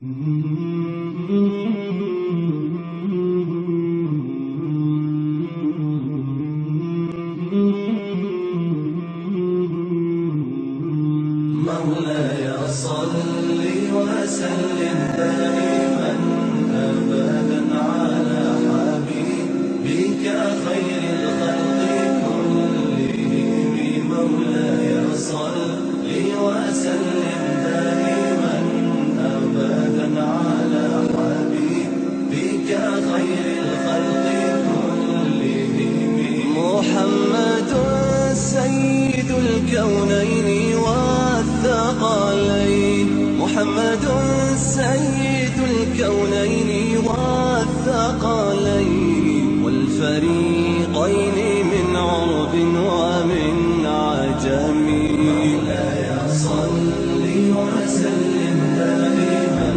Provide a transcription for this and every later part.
مولاي صل وسلم دائما أبدا على حبيبك خير الخلق كلهم. مولاي صل وسلم دائما أبدا على حبيبك خير الخلق كلهم. محمد سيد الكونين والثقلين، محمد سيد الكونين والثقلين والفريقين من عرب ومن عجم. مولاي صل وسلم دائما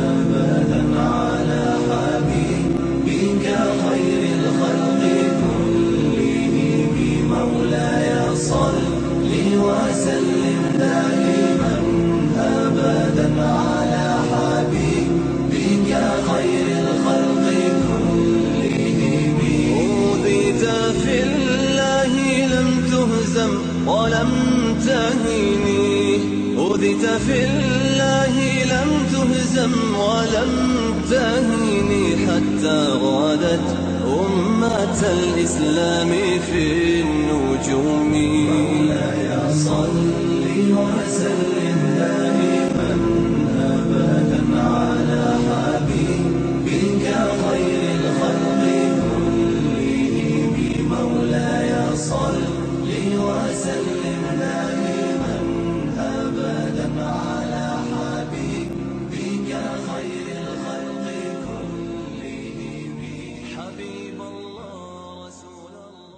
أبدا على حبيبك خير الخلق كلهم. مولاي صل وسلم دائما أبدا على حبيبك خير الخلق كلهم. أوذيت في الله لم تهزم ولم تهني، أوذيت في الله لم تهزم ولم تهني حتى غادت أمة الإسلام في النجوم. مولاي صل وسلم دائما أبدا على حبيبك خير الخلق كلهم. مولاي صل وسلم دائما أبدا على حبيبك خير الخلق كلهم. حبيب الله رسول الله.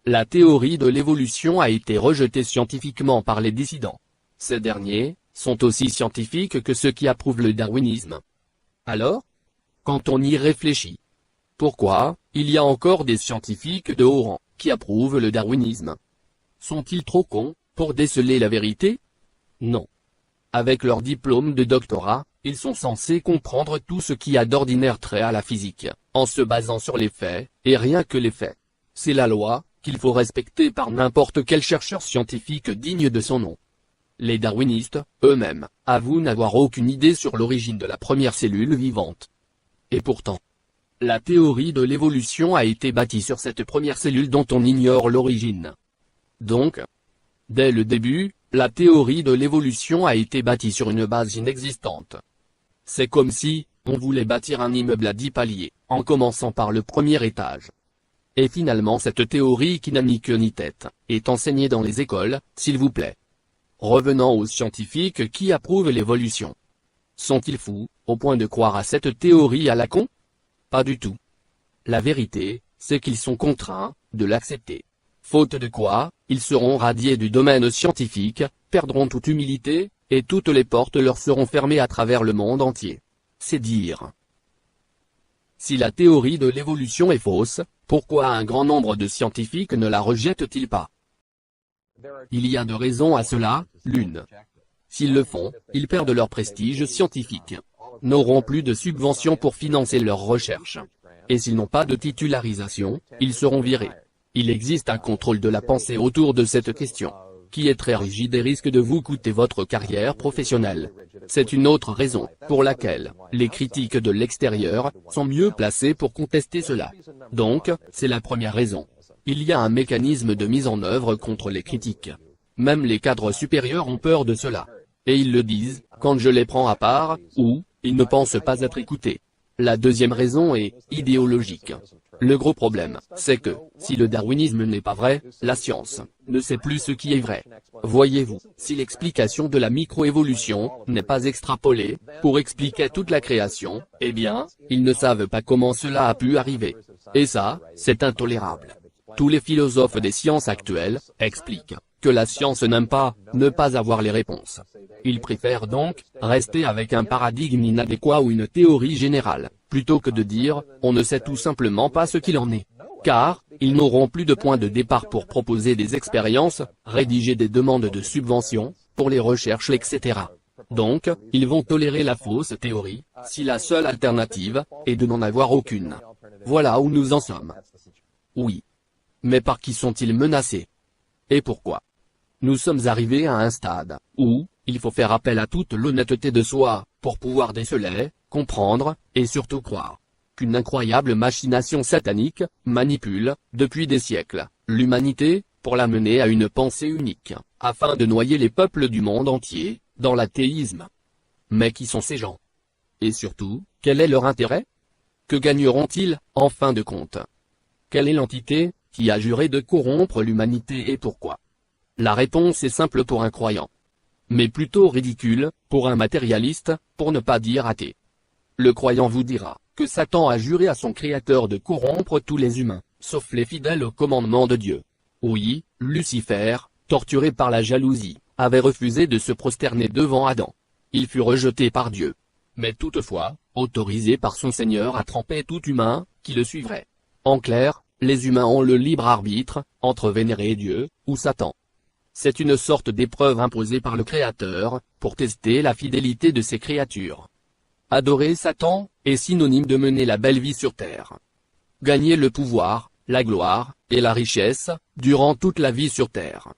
La théorie de l'évolution a été rejetée scientifiquement par les dissidents. Ces derniers sont aussi scientifiques que ceux qui approuvent le darwinisme. Alors, quand on y réfléchit, pourquoi il y a encore des scientifiques de haut rang qui approuvent le darwinisme? Sont-ils trop cons pour déceler la vérité? Non. Avec leur diplôme de doctorat, ils sont censés comprendre tout ce qui a d'ordinaire trait à la physique, en se basant sur les faits, et rien que les faits. C'est la loi qu'il faut respecter par n'importe quel chercheur scientifique digne de son nom. Les darwinistes, eux-mêmes, avouent n'avoir aucune idée sur l'origine de la première cellule vivante. Et pourtant, la théorie de l'évolution a été bâtie sur cette première cellule dont on ignore l'origine. Donc, dès le début, la théorie de l'évolution a été bâtie sur une base inexistante. C'est comme si on voulait bâtir un immeuble à 10 paliers, en commençant par le premier étage. Et finalement cette théorie qui n'a ni queue ni tête, est enseignée dans les écoles, s'il vous plaît. Revenons aux scientifiques qui approuvent l'évolution. Sont-ils fous, au point de croire à cette théorie à la con? Pas du tout. La vérité, c'est qu'ils sont contraints de l'accepter. Faute de quoi, ils seront radiés du domaine scientifique, perdront toute humilité, et toutes les portes leur seront fermées à travers le monde entier. C'est dire. Si la théorie de l'évolution est fausse, pourquoi un grand nombre de scientifiques ne la rejettent-ils pas? Il y a deux raisons à cela. L'une, s'ils le font, ils perdent leur prestige scientifique, n'auront plus de subventions pour financer leurs recherches. Et s'ils n'ont pas de titularisation, ils seront virés. Il existe un contrôle de la pensée autour de cette question, qui est très rigide et risque de vous coûter votre carrière professionnelle. C'est une autre raison, pour laquelle, les critiques de l'extérieur, sont mieux placés pour contester cela. Donc, c'est la première raison. Il y a un mécanisme de mise en œuvre contre les critiques. Même les cadres supérieurs ont peur de cela. Et ils le disent, quand je les prends à part, ou, ils ne pensent pas être écoutés. La deuxième raison est idéologique. Le gros problème, c'est que, si le darwinisme n'est pas vrai, la science ne sait plus ce qui est vrai. Voyez-vous, si l'explication de la microévolution n'est pas extrapolée pour expliquer toute la création, eh bien, ils ne savent pas comment cela a pu arriver. Et ça, c'est intolérable. Tous les philosophes des sciences actuelles expliquent que la science n'aime pas ne pas avoir les réponses. Ils préfèrent donc rester avec un paradigme inadéquat ou une théorie générale, plutôt que de dire « on ne sait tout simplement pas ce qu'il en est ». Car, ils n'auront plus de point de départ pour proposer des expériences, rédiger des demandes de subventions, pour les recherches etc. Donc, ils vont tolérer la fausse théorie, si la seule alternative est de n'en avoir aucune. Voilà où nous en sommes. Oui. Mais par qui sont-ils menacés? Et pourquoi? Nous sommes arrivés à un stade où il faut faire appel à toute l'honnêteté de soi pour pouvoir déceler, comprendre, et surtout croire qu'une incroyable machination satanique manipule, depuis des siècles, l'humanité, pour la mener à une pensée unique, afin de noyer les peuples du monde entier dans l'athéisme. Mais qui sont ces gens? Et surtout, quel est leur intérêt? Que gagneront-ils, en fin de compte? Quelle est l'entité qui a juré de corrompre l'humanité et pourquoi? La réponse est simple pour un croyant, mais plutôt ridicule pour un matérialiste, pour ne pas dire athée. Le croyant vous dira que Satan a juré à son Créateur de corrompre tous les humains, sauf les fidèles au commandement de Dieu. Oui, Lucifer, torturé par la jalousie, avait refusé de se prosterner devant Adam. Il fut rejeté par Dieu, mais toutefois, autorisé par son Seigneur à tremper tout humain qui le suivrait. En clair, les humains ont le libre arbitre entre vénérer Dieu ou Satan. C'est une sorte d'épreuve imposée par le Créateur pour tester la fidélité de ses créatures. Adorer Satan est synonyme de mener la belle vie sur terre. Gagner le pouvoir, la gloire et la richesse durant toute la vie sur terre.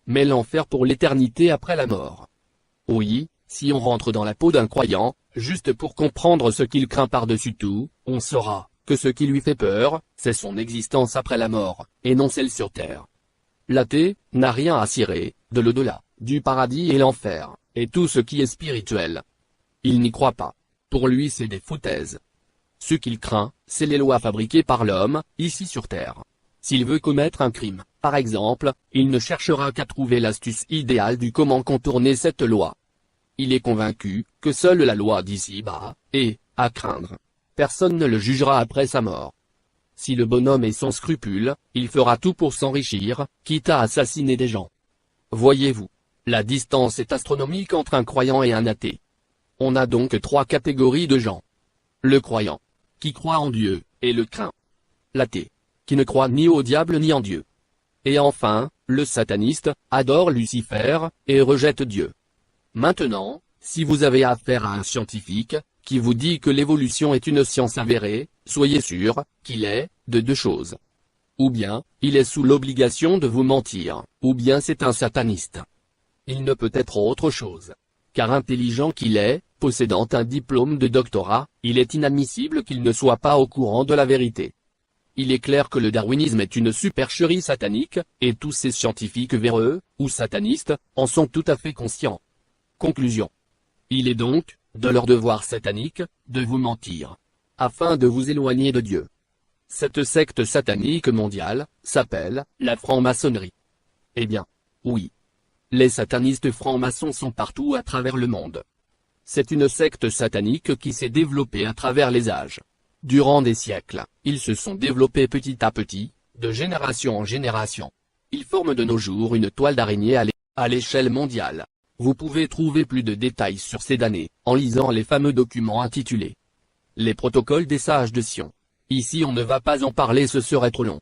Mais l'enfer pour l'éternité après la mort. Oui, si on rentre dans la peau d'un croyant, juste pour comprendre ce qu'il craint par-dessus tout, on saura que ce qui lui fait peur, c'est son existence après la mort, et non celle sur terre. L'athée n'a rien à cirer de l'au-delà, du paradis et l'enfer, et tout ce qui est spirituel. Il n'y croit pas. Pour lui c'est des foutaises. Ce qu'il craint, c'est les lois fabriquées par l'homme, ici sur terre. S'il veut commettre un crime, par exemple, il ne cherchera qu'à trouver l'astuce idéale du comment contourner cette loi. Il est convaincu que seule la loi d'ici-bas est à craindre. Personne ne le jugera après sa mort. Si le bonhomme est sans scrupule, il fera tout pour s'enrichir, quitte à assassiner des gens. Voyez-vous, la distance est astronomique entre un croyant et un athée. On a donc trois catégories de gens. Le croyant, qui croit en Dieu, et le craint. L'athée, qui ne croit ni au diable ni en Dieu. Et enfin, le sataniste, adore Lucifer, et rejette Dieu. Maintenant, si vous avez affaire à un scientifique, qui vous dit que l'évolution est une science avérée, soyez sûr qu'il est de deux choses. Ou bien, il est sous l'obligation de vous mentir, ou bien c'est un sataniste. Il ne peut être autre chose. Car intelligent qu'il est, possédant un diplôme de doctorat, il est inadmissible qu'il ne soit pas au courant de la vérité. Il est clair que le darwinisme est une supercherie satanique, et tous ces scientifiques véreux, ou satanistes, en sont tout à fait conscients. Conclusion. Il est donc, de leur devoir satanique, de vous mentir, afin de vous éloigner de Dieu. Cette secte satanique mondiale, s'appelle, la franc-maçonnerie. Eh bien, oui. Les satanistes francs-maçons sont partout à travers le monde. C'est une secte satanique qui s'est développée à travers les âges. Durant des siècles, ils se sont développés petit à petit, de génération en génération. Ils forment de nos jours une toile d'araignée à l'échelle mondiale. Vous pouvez trouver plus de détails sur ces damnés, en lisant les fameux documents intitulés « Les protocoles des sages de Sion ». Ici on ne va pas en parler, ce serait trop long.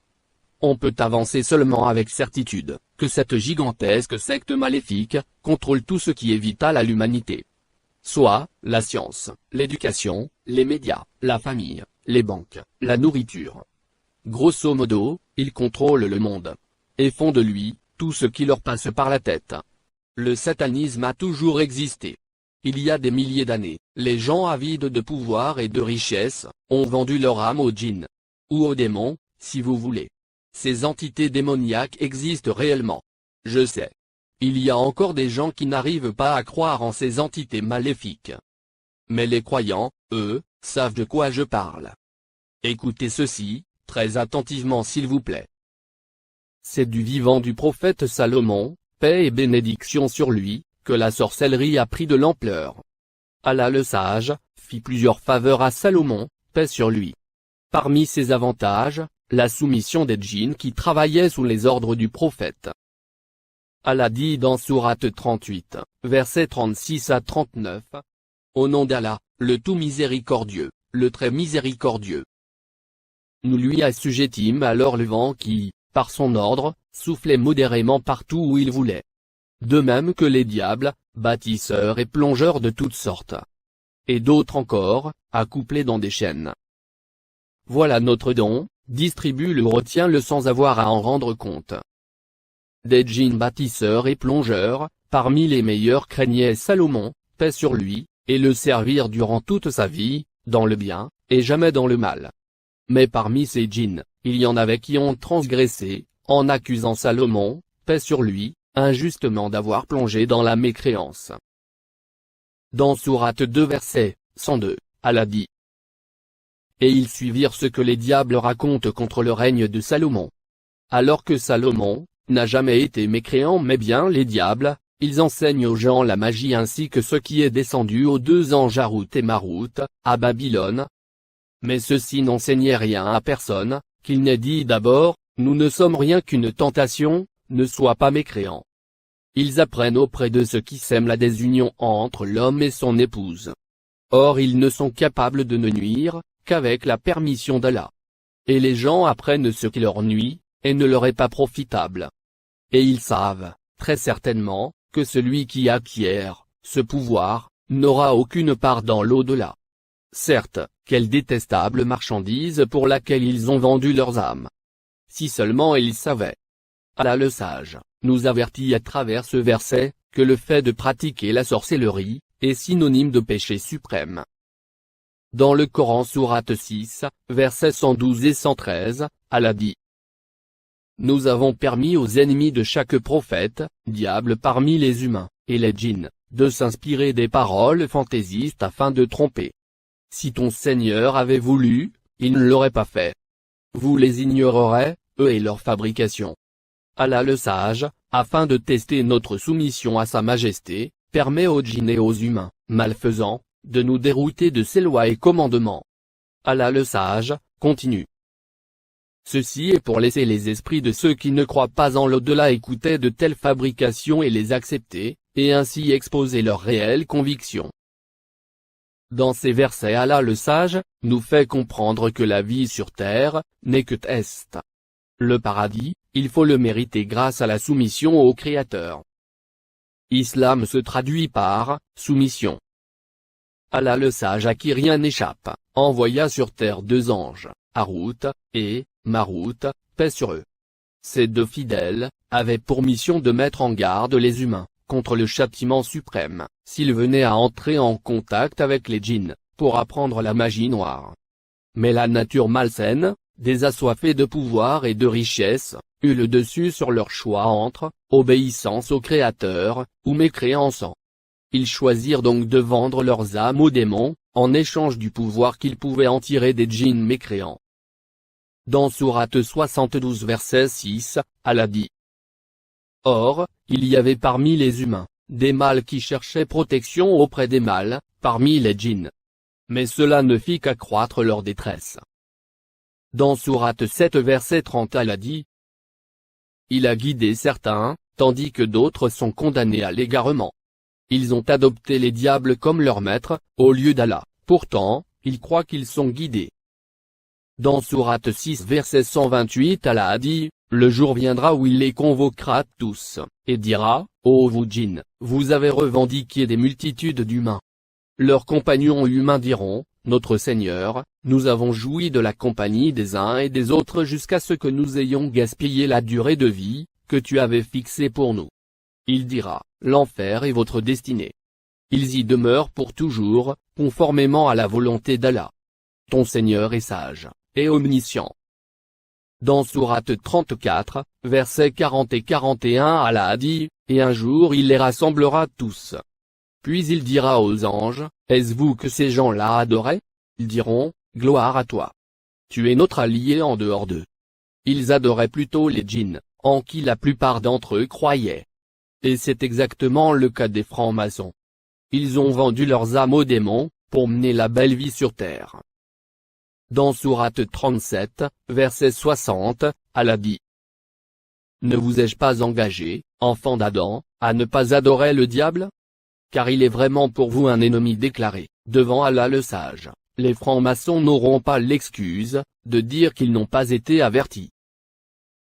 On peut avancer seulement avec certitude que cette gigantesque secte maléfique contrôle tout ce qui est vital à l'humanité. Soit la science, l'éducation, les médias, la famille, les banques, la nourriture. Grosso modo, ils contrôlent le monde. Et font de lui tout ce qui leur passe par la tête. Le satanisme a toujours existé. Il y a des milliers d'années, les gens avides de pouvoir et de richesse ont vendu leur âme aux djinns. Ou aux démons, si vous voulez. Ces entités démoniaques existent réellement. Je sais. Il y a encore des gens qui n'arrivent pas à croire en ces entités maléfiques. Mais les croyants, eux, savent de quoi je parle. Écoutez ceci, très attentivement s'il vous plaît. C'est du vivant du prophète Salomon, paix et bénédiction sur lui, que la sorcellerie a pris de l'ampleur. Allah le sage, fit plusieurs faveurs à Salomon, paix sur lui. Parmi ses avantages, la soumission des djinns qui travaillaient sous les ordres du prophète. Allah dit dans Sourate 38, versets 36 à 39. Au nom d'Allah, le tout miséricordieux, le très miséricordieux. Nous lui assujettîmes alors le vent qui, par son ordre, soufflait modérément partout où il voulait. De même que les diables, bâtisseurs et plongeurs de toutes sortes. Et d'autres encore, accouplés dans des chaînes. Voilà notre don, distribue-le, retiens-le sans avoir à en rendre compte. Des djinns bâtisseurs et plongeurs, parmi les meilleurs craignait Salomon, paix sur lui, et le servir durant toute sa vie, dans le bien, et jamais dans le mal. Mais parmi ces djinns, il y en avait qui ont transgressé, en accusant Salomon, paix sur lui, injustement d'avoir plongé dans la mécréance. Dans Sourate 2 verset 102, Allah dit. Et ils suivirent ce que les diables racontent contre le règne de Salomon. Alors que Salomon n'a jamais été mécréant mais bien les diables, ils enseignent aux gens la magie ainsi que ce qui est descendu aux deux anges Harout et Marout, à Babylone. Mais ceux-ci n'enseignaient rien à personne, qu'il n'ait dit d'abord, nous ne sommes rien qu'une tentation, ne sois pas mécréant. Ils apprennent auprès de ceux qui sèment la désunion entre l'homme et son épouse. Or ils ne sont capables de ne nuire, qu'avec la permission d'Allah. Et les gens apprennent ce qui leur nuit, et ne leur est pas profitable. Et ils savent, très certainement, que celui qui acquiert ce pouvoir n'aura aucune part dans l'au-delà. Certes, quelle détestable marchandise pour laquelle ils ont vendu leurs âmes. Si seulement ils savaient. Allah le sage nous avertit à travers ce verset, que le fait de pratiquer la sorcellerie, est synonyme de péché suprême. Dans le Coran Sourate 6, versets 112 et 113, Allah dit. Nous avons permis aux ennemis de chaque prophète, diable parmi les humains, et les djinns, de s'inspirer des paroles fantaisistes afin de tromper. Si ton Seigneur avait voulu, il ne l'aurait pas fait. Vous les ignorerez, eux et leur fabrication. Allah le sage, afin de tester notre soumission à sa majesté, permet aux djinns et aux humains, malfaisants, de nous dérouter de ses lois et commandements. Allah le sage, continue. Ceci est pour laisser les esprits de ceux qui ne croient pas en l'au-delà écouter de telles fabrications et les accepter, et ainsi exposer leurs réelles convictions. Dans ces versets Allah le sage, nous fait comprendre que la vie sur terre, n'est que test. Le paradis, il faut le mériter grâce à la soumission au Créateur. Islam se traduit par soumission. Allah le sage à qui rien n'échappe, envoya sur terre deux anges, Harout et Marout, paix sur eux. Ces deux fidèles avaient pour mission de mettre en garde les humains contre le châtiment suprême, s'ils venaient à entrer en contact avec les djinns, pour apprendre la magie noire. Mais la nature malsaine, désassoiffée de pouvoir et de richesse, eut le dessus sur leur choix entre obéissance au Créateur ou mécréance. Ils choisirent donc de vendre leurs âmes aux démons, en échange du pouvoir qu'ils pouvaient en tirer des djinns mécréants. Dans Sourate 72 verset 6, Allah dit. Or, il y avait parmi les humains, des mâles qui cherchaient protection auprès des mâles, parmi les djinns. Mais cela ne fit qu'accroître leur détresse. Dans Sourate 7 verset 30 Allah dit. Il a guidé certains, tandis que d'autres sont condamnés à l'égarement. Ils ont adopté les diables comme leur maître, au lieu d'Allah, pourtant, ils croient qu'ils sont guidés. Dans Sourate 6 verset 128 Allah a dit, le jour viendra où il les convoquera tous, et dira, ô vous djinns, vous avez revendiqué des multitudes d'humains. Leurs compagnons humains diront, notre Seigneur, nous avons joui de la compagnie des uns et des autres jusqu'à ce que nous ayons gaspillé la durée de vie, que tu avais fixée pour nous. Il dira, l'enfer est votre destinée. Ils y demeurent pour toujours, conformément à la volonté d'Allah. Ton Seigneur est sage, et omniscient. Dans Sourate 34, versets 40 et 41 Allah a dit, et un jour il les rassemblera tous. Puis il dira aux anges, est-ce vous que ces gens-là adoraient? Ils diront, gloire à toi. Tu es notre allié en dehors d'eux. Ils adoraient plutôt les djinns, en qui la plupart d'entre eux croyaient. Et c'est exactement le cas des francs-maçons. Ils ont vendu leurs âmes aux démons, pour mener la belle vie sur terre. Dans Sourate 37, verset 60, Allah dit. Ne vous ai-je pas engagé, enfants d'Adam, à ne pas adorer le diable? Car il est vraiment pour vous un ennemi déclaré, devant Allah le sage. Les francs-maçons n'auront pas l'excuse de dire qu'ils n'ont pas été avertis.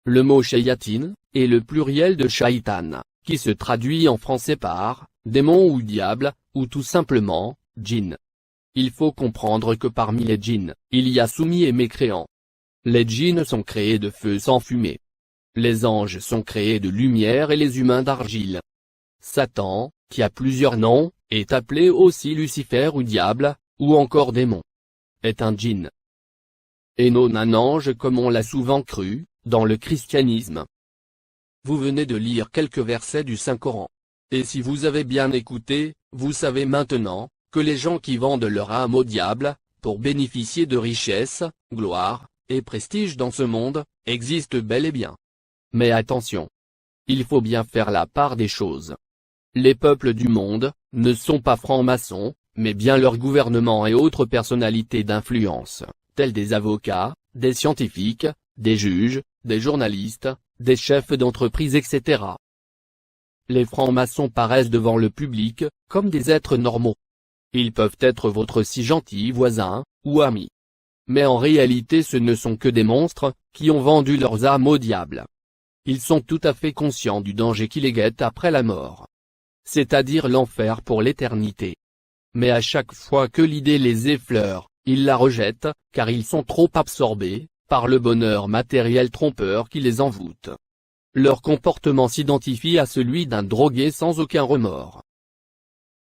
Le mot shayatin est le pluriel de shaitan, qui se traduit en français par démon ou diable, ou tout simplement, djinn. Il faut comprendre que parmi les djinns, il y a soumis et mécréants. Les djinns sont créés de feu sans fumée. Les anges sont créés de lumière et les humains d'argile. Satan, qui a plusieurs noms, est appelé aussi Lucifer ou diable, ou encore démon. Est un djinn. Et non un ange comme on l'a souvent cru, dans le christianisme. Vous venez de lire quelques versets du Saint-Coran. Et si vous avez bien écouté, vous savez maintenant, que les gens qui vendent leur âme au diable, pour bénéficier de richesses, gloire, et prestige dans ce monde, existent bel et bien. Mais attention. Il faut bien faire la part des choses. Les peuples du monde, ne sont pas francs-maçons, mais bien leurs gouvernements et autres personnalités d'influence, tels des avocats, des scientifiques, des juges, des journalistes, des chefs d'entreprise etc. Les francs-maçons paraissent devant le public, comme des êtres normaux. Ils peuvent être votre si gentil voisin, ou ami. Mais en réalité ce ne sont que des monstres, qui ont vendu leurs âmes au diable. Ils sont tout à fait conscients du danger qui les guette après la mort. C'est-à-dire l'enfer pour l'éternité. Mais à chaque fois que l'idée les effleure, ils la rejettent, car ils sont trop absorbés, par le bonheur matériel trompeur qui les envoûte. Leur comportement s'identifie à celui d'un drogué sans aucun remords.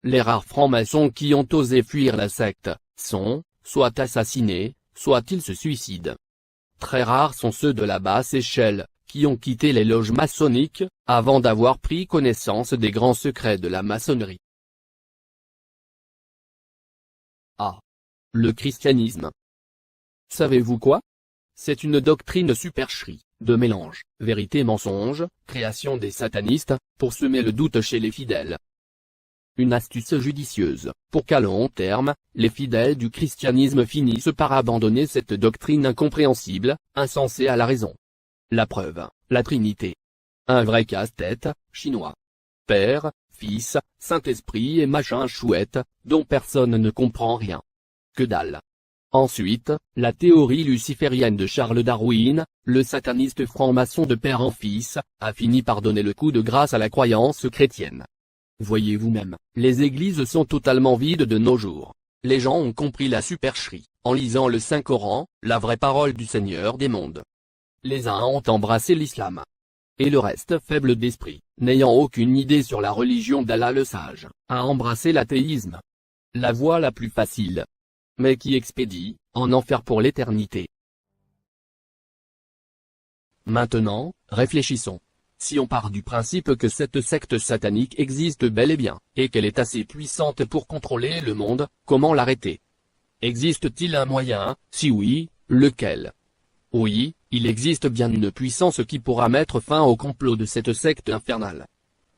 Les rares francs-maçons qui ont osé fuir la secte, sont, soit assassinés, soit ils se suicident. Très rares sont ceux de la basse échelle, qui ont quitté les loges maçonniques, avant d'avoir pris connaissance des grands secrets de la maçonnerie. Ah. Le christianisme. Savez-vous quoi? C'est une doctrine supercherie, de mélange, vérité-mensonge, création des satanistes, pour semer le doute chez les fidèles. Une astuce judicieuse, pour qu'à long terme, les fidèles du christianisme finissent par abandonner cette doctrine incompréhensible, insensée à la raison. La preuve, la Trinité. Un vrai casse-tête, chinois. Père, Fils, Saint-Esprit et machin chouette, dont personne ne comprend rien. Que dalle. Ensuite, la théorie luciférienne de Charles Darwin, le sataniste franc-maçon de père en fils, a fini par donner le coup de grâce à la croyance chrétienne. Voyez vous-même, les églises sont totalement vides de nos jours. Les gens ont compris la supercherie, en lisant le Saint-Coran, la vraie parole du Seigneur des mondes. Les uns ont embrassé l'islam. Et le reste faible d'esprit, n'ayant aucune idée sur la religion d'Allah le sage, a embrassé l'athéisme. La voie la plus facile. Mais qui expédie, en enfer pour l'éternité. Maintenant, réfléchissons. Si on part du principe que cette secte satanique existe bel et bien, et qu'elle est assez puissante pour contrôler le monde, comment l'arrêter? Existe-t-il un moyen? Si oui, lequel? Oui, il existe bien une puissance qui pourra mettre fin au complot de cette secte infernale.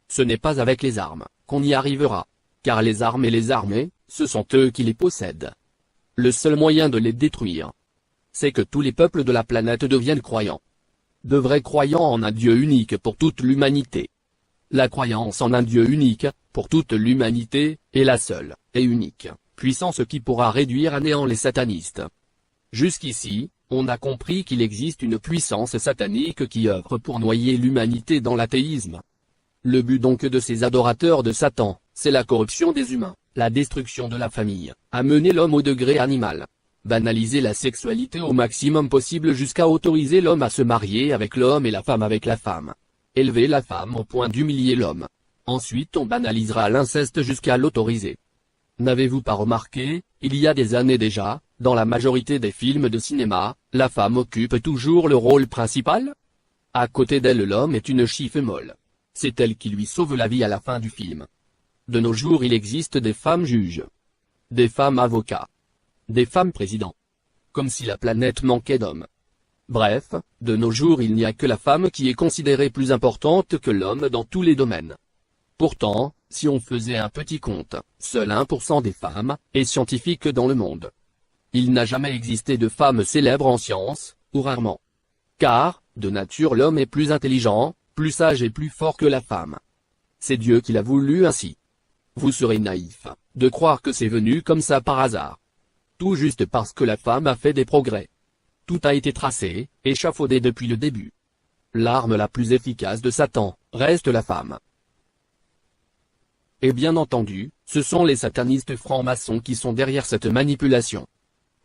Ce n'est pas avec les armes qu'on y arrivera, car les armes et les armées, ce sont eux qui les possèdent. Le seul moyen de les détruire, c'est que tous les peuples de la planète deviennent croyants. De vrais croyants en un Dieu unique pour toute l'humanité. La croyance en un Dieu unique, pour toute l'humanité, est la seule, et unique, puissance qui pourra réduire à néant les satanistes. Jusqu'ici, on a compris qu'il existe une puissance satanique qui œuvre pour noyer l'humanité dans l'athéisme. Le but donc de ces adorateurs de Satan, c'est la corruption des humains, la destruction de la famille, amener l'homme au degré animal. Banaliser la sexualité au maximum possible jusqu'à autoriser l'homme à se marier avec l'homme et la femme avec la femme. Élever la femme au point d'humilier l'homme. Ensuite on banalisera l'inceste jusqu'à l'autoriser. N'avez-vous pas remarqué, il y a des années déjà, dans la majorité des films de cinéma, la femme occupe toujours le rôle principal? À côté d'elle l'homme est une chiffe molle. C'est elle qui lui sauve la vie à la fin du film. De nos jours il existe des femmes juges. Des femmes avocats. Des femmes présidents. Comme si la planète manquait d'hommes. Bref, de nos jours il n'y a que la femme qui est considérée plus importante que l'homme dans tous les domaines. Pourtant, si on faisait un petit compte, seul 1% des femmes est scientifique dans le monde. Il n'a jamais existé de femme célèbre en sciences, ou rarement. Car, de nature l'homme est plus intelligent, plus sage et plus fort que la femme. C'est Dieu qui l'a voulu ainsi. Vous serez naïf, de croire que c'est venu comme ça par hasard. Tout juste parce que la femme a fait des progrès. Tout a été tracé, échafaudé depuis le début. L'arme la plus efficace de Satan, reste la femme. Et bien entendu, ce sont les satanistes francs-maçons qui sont derrière cette manipulation.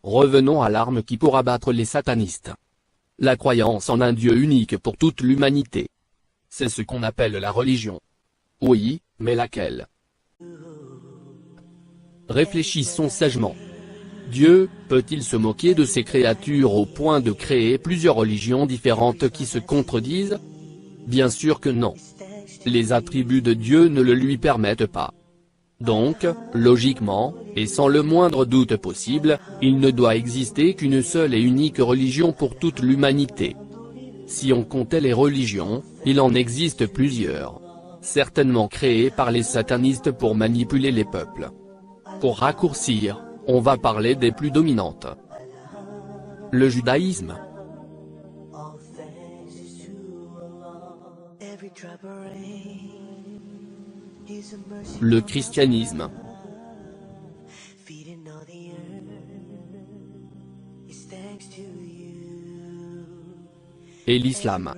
Revenons à l'arme qui pourra battre les satanistes. La croyance en un Dieu unique pour toute l'humanité. C'est ce qu'on appelle la religion. Oui, mais laquelle? Réfléchissons sagement. Dieu, peut-il se moquer de ses créatures au point de créer plusieurs religions différentes qui se contredisent? Bien sûr que non. Les attributs de Dieu ne le lui permettent pas. Donc, logiquement, et sans le moindre doute possible, il ne doit exister qu'une seule et unique religion pour toute l'humanité. Si on comptait les religions, il en existe plusieurs. Certainement créées par les satanistes pour manipuler les peuples. Pour raccourcir, on va parler des plus dominantes. Le judaïsme. Le christianisme. Et l'islam.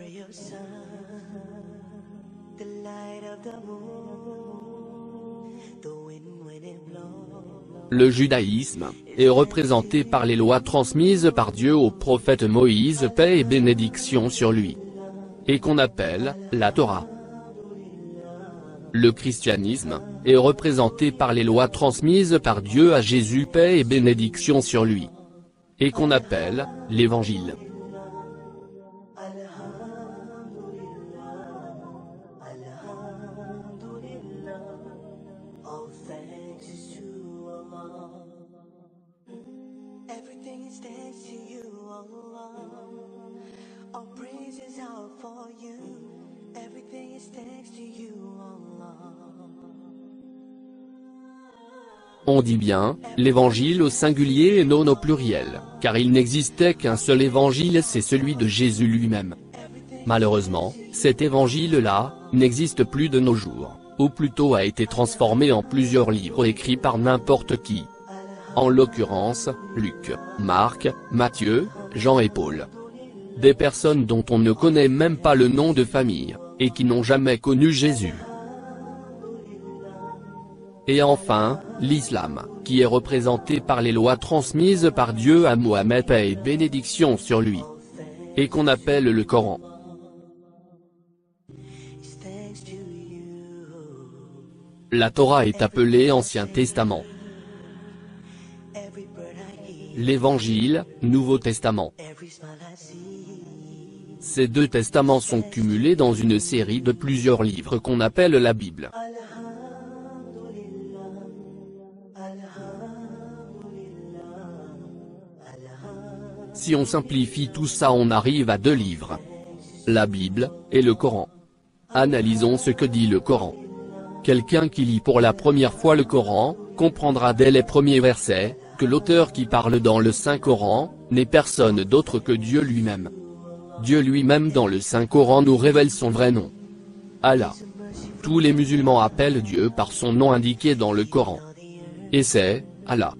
Le judaïsme est représenté par les lois transmises par Dieu au prophète Moïse, paix et bénédiction sur lui, et qu'on appelle la Torah. Le christianisme est représenté par les lois transmises par Dieu à Jésus, paix et bénédiction sur lui, et qu'on appelle l'Évangile. On dit bien, l'évangile au singulier et non au pluriel, car il n'existait qu'un seul évangile, c'est celui de Jésus lui-même. Malheureusement, cet évangile-là, n'existe plus de nos jours, ou plutôt a été transformé en plusieurs livres écrits par n'importe qui. En l'occurrence, Luc, Marc, Matthieu, Jean et Paul. Des personnes dont on ne connaît même pas le nom de famille, et qui n'ont jamais connu Jésus. Et enfin, l'islam, qui est représenté par les lois transmises par Dieu à Mohammed, paix et bénédiction sur lui, et qu'on appelle le Coran. La Torah est appelée Ancien Testament. L'Évangile, Nouveau Testament. Ces deux testaments sont cumulés dans une série de plusieurs livres qu'on appelle la Bible. Si on simplifie tout ça, on arrive à deux livres. La Bible, et le Coran. Analysons ce que dit le Coran. Quelqu'un qui lit pour la première fois le Coran, comprendra dès les premiers versets, que l'auteur qui parle dans le Saint-Coran, n'est personne d'autre que Dieu lui-même. Dieu lui-même dans le Saint-Coran nous révèle son vrai nom. Allah. Tous les musulmans appellent Dieu par son nom indiqué dans le Coran. Et c'est Allah.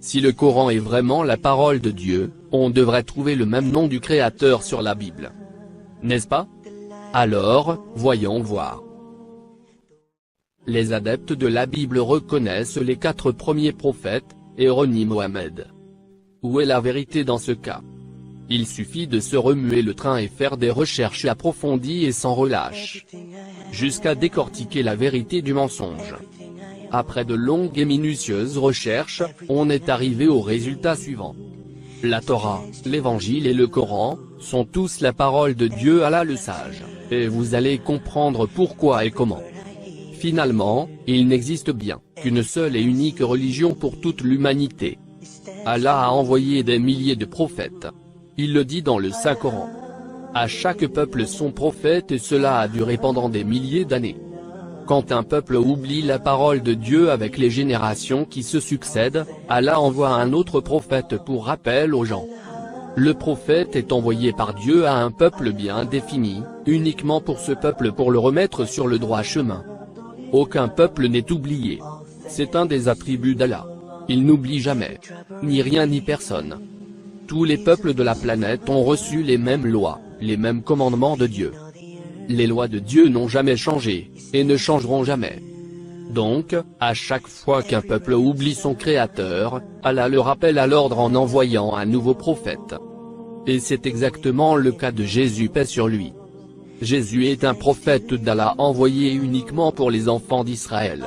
Si le Coran est vraiment la parole de Dieu, on devrait trouver le même nom du Créateur sur la Bible. N'est-ce pas? Alors, voyons voir. Les adeptes de la Bible reconnaissent les 4 premiers prophètes, et renie Mohammed. Où est la vérité dans ce cas? Il suffit de se remuer le train et faire des recherches approfondies et sans relâche, jusqu'à décortiquer la vérité du mensonge. Après de longues et minutieuses recherches, on est arrivé au résultat suivant. La Torah, l'Évangile et le Coran, sont tous la parole de Dieu Allah le sage, et vous allez comprendre pourquoi et comment. Finalement, il n'existe bien qu'une seule et unique religion pour toute l'humanité. Allah a envoyé des milliers de prophètes. Il le dit dans le Saint-Coran. À chaque peuple son prophète, et cela a duré pendant des milliers d'années. Quand un peuple oublie la parole de Dieu avec les générations qui se succèdent, Allah envoie un autre prophète pour rappel aux gens. Le prophète est envoyé par Dieu à un peuple bien défini, uniquement pour ce peuple pour le remettre sur le droit chemin. Aucun peuple n'est oublié. C'est un des attributs d'Allah. Il n'oublie jamais, ni rien ni personne. Tous les peuples de la planète ont reçu les mêmes lois, les mêmes commandements de Dieu. Les lois de Dieu n'ont jamais changé, et ne changeront jamais. Donc, à chaque fois qu'un peuple oublie son Créateur, Allah le rappelle à l'ordre en envoyant un nouveau prophète. Et c'est exactement le cas de Jésus, paix sur lui. Jésus est un prophète d'Allah envoyé uniquement pour les enfants d'Israël.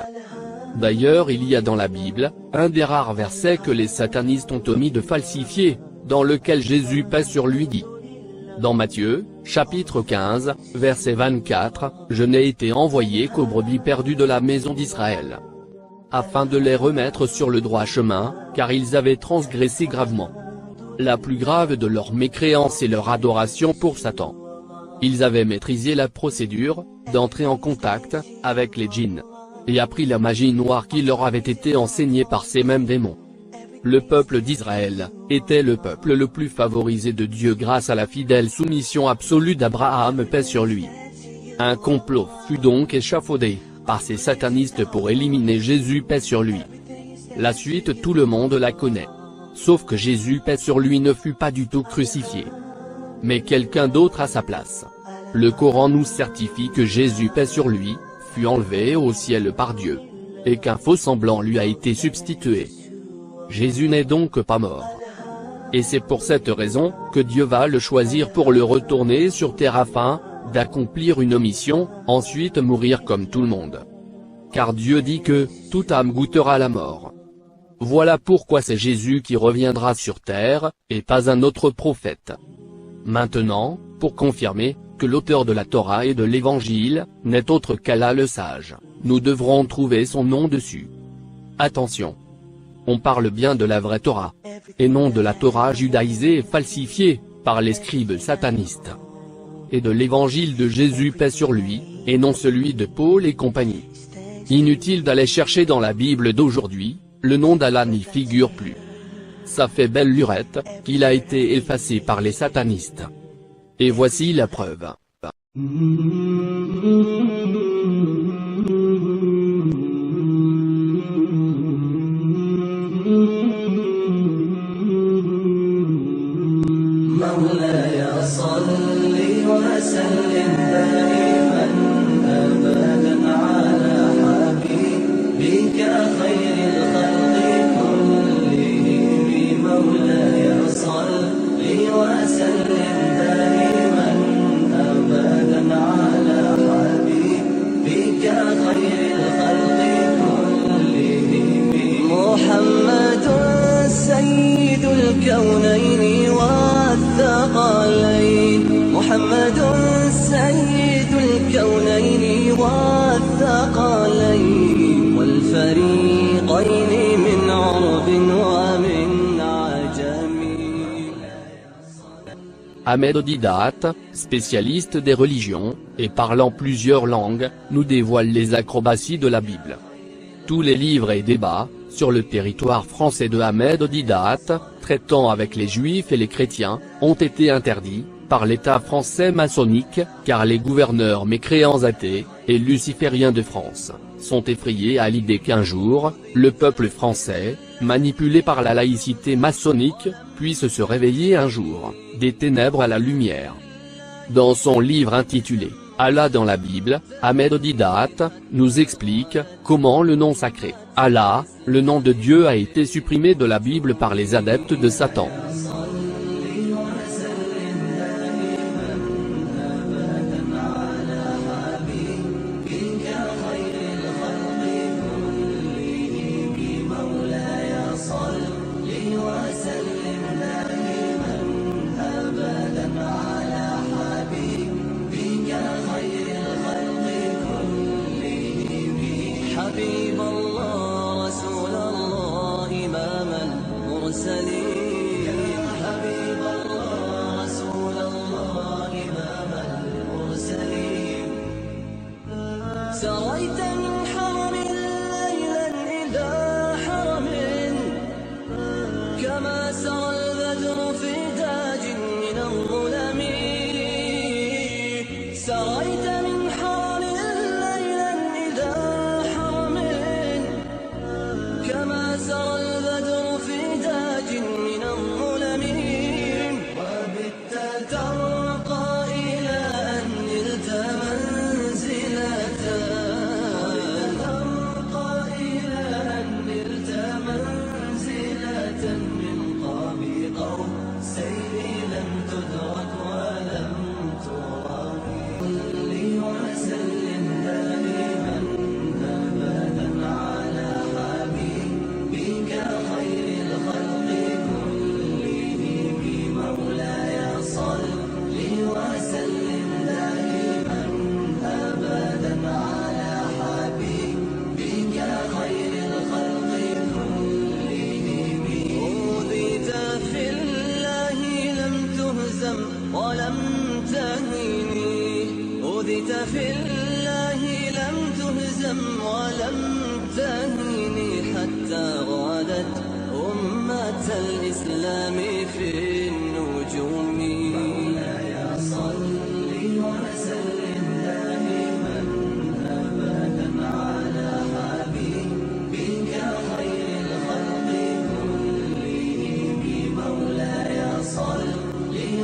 D'ailleurs il y a dans la Bible, un des rares versets que les satanistes ont omis de falsifier, dans lequel Jésus, paix sur lui, dit. Dans Matthieu, chapitre 15, verset 24, « Je n'ai été envoyé qu'aux brebis perdues de la maison d'Israël. » Afin de les remettre sur le droit chemin, car ils avaient transgressé gravement. La plus grave de leur mécréance est leur adoration pour Satan. Ils avaient maîtrisé la procédure, d'entrer en contact, avec les djinns. Et appris la magie noire qui leur avait été enseignée par ces mêmes démons. Le peuple d'Israël, était le peuple le plus favorisé de Dieu grâce à la fidèle soumission absolue d'Abraham, paix sur lui. Un complot fut donc échafaudé, par ces satanistes pour éliminer Jésus, paix sur lui. La suite tout le monde la connaît. Sauf que Jésus, paix sur lui, ne fut pas du tout crucifié. Mais quelqu'un d'autre à sa place. Le Coran nous certifie que Jésus, paix sur lui, fut enlevé au ciel par Dieu. Et qu'un faux semblant lui a été substitué. Jésus n'est donc pas mort. Et c'est pour cette raison, que Dieu va le choisir pour le retourner sur terre afin, d'accomplir une mission, ensuite mourir comme tout le monde. Car Dieu dit que, toute âme goûtera la mort. Voilà pourquoi c'est Jésus qui reviendra sur terre, et pas un autre prophète. Maintenant, pour confirmer, que l'auteur de la Torah et de l'Évangile, n'est autre qu'Allah le sage, nous devrons trouver son nom dessus. Attention! On parle bien de la vraie Torah, et non de la Torah judaïsée et falsifiée, par les scribes satanistes. Et de l'Évangile de Jésus, paix sur lui, et non celui de Paul et compagnie. Inutile d'aller chercher dans la Bible d'aujourd'hui, le nom d'Allah n'y figure plus. Ça fait belle lurette, qu'il a été effacé par les satanistes. Et voici la preuve. مولاي صل وسلم دائما أبدا على حبيبك خير الخلق كلهم مولاي صل وسلم دائما أبدا على حبيبك خير الخلق كلهم محمد سيد الكونين والثقلين محمد سيد الكونين والثقلين والفريقين من عرب ومن عجم. Ahmed Didat, spécialiste des religions, et parlant plusieurs langues, nous dévoile les acrobaties de la Bible. Tous les livres et débats, sur le territoire français de Ahmed Didat, traitant avec les juifs et les chrétiens, ont été interdits, par l'État français maçonnique, car les gouverneurs mécréants athées, et lucifériens de France, sont effrayés à l'idée qu'un jour, le peuple français, manipulé par la laïcité maçonnique, puisse se réveiller un jour, des ténèbres à la lumière. Dans son livre intitulé « Allah dans la Bible », Ahmed Didat, nous explique, comment le nom sacré, Allah, le nom de Dieu a été supprimé de la Bible par les adeptes de Satan. حبيب الله رسول الله إمام المرسلين حبيب الله رسول الله إمام المرسلين سريت من حرم ليلا إلى حرم كما سرى البدر في تاج من الظلم سريت من حرم ليلا إلى كما سرى البدر في تاج من الظلم وبت ترقى إلى أن نلت منزلة الظلام في النجوم مولاي صل وسلم دائما أبدا على حبيبك خير الخلق كلهم مولاي صل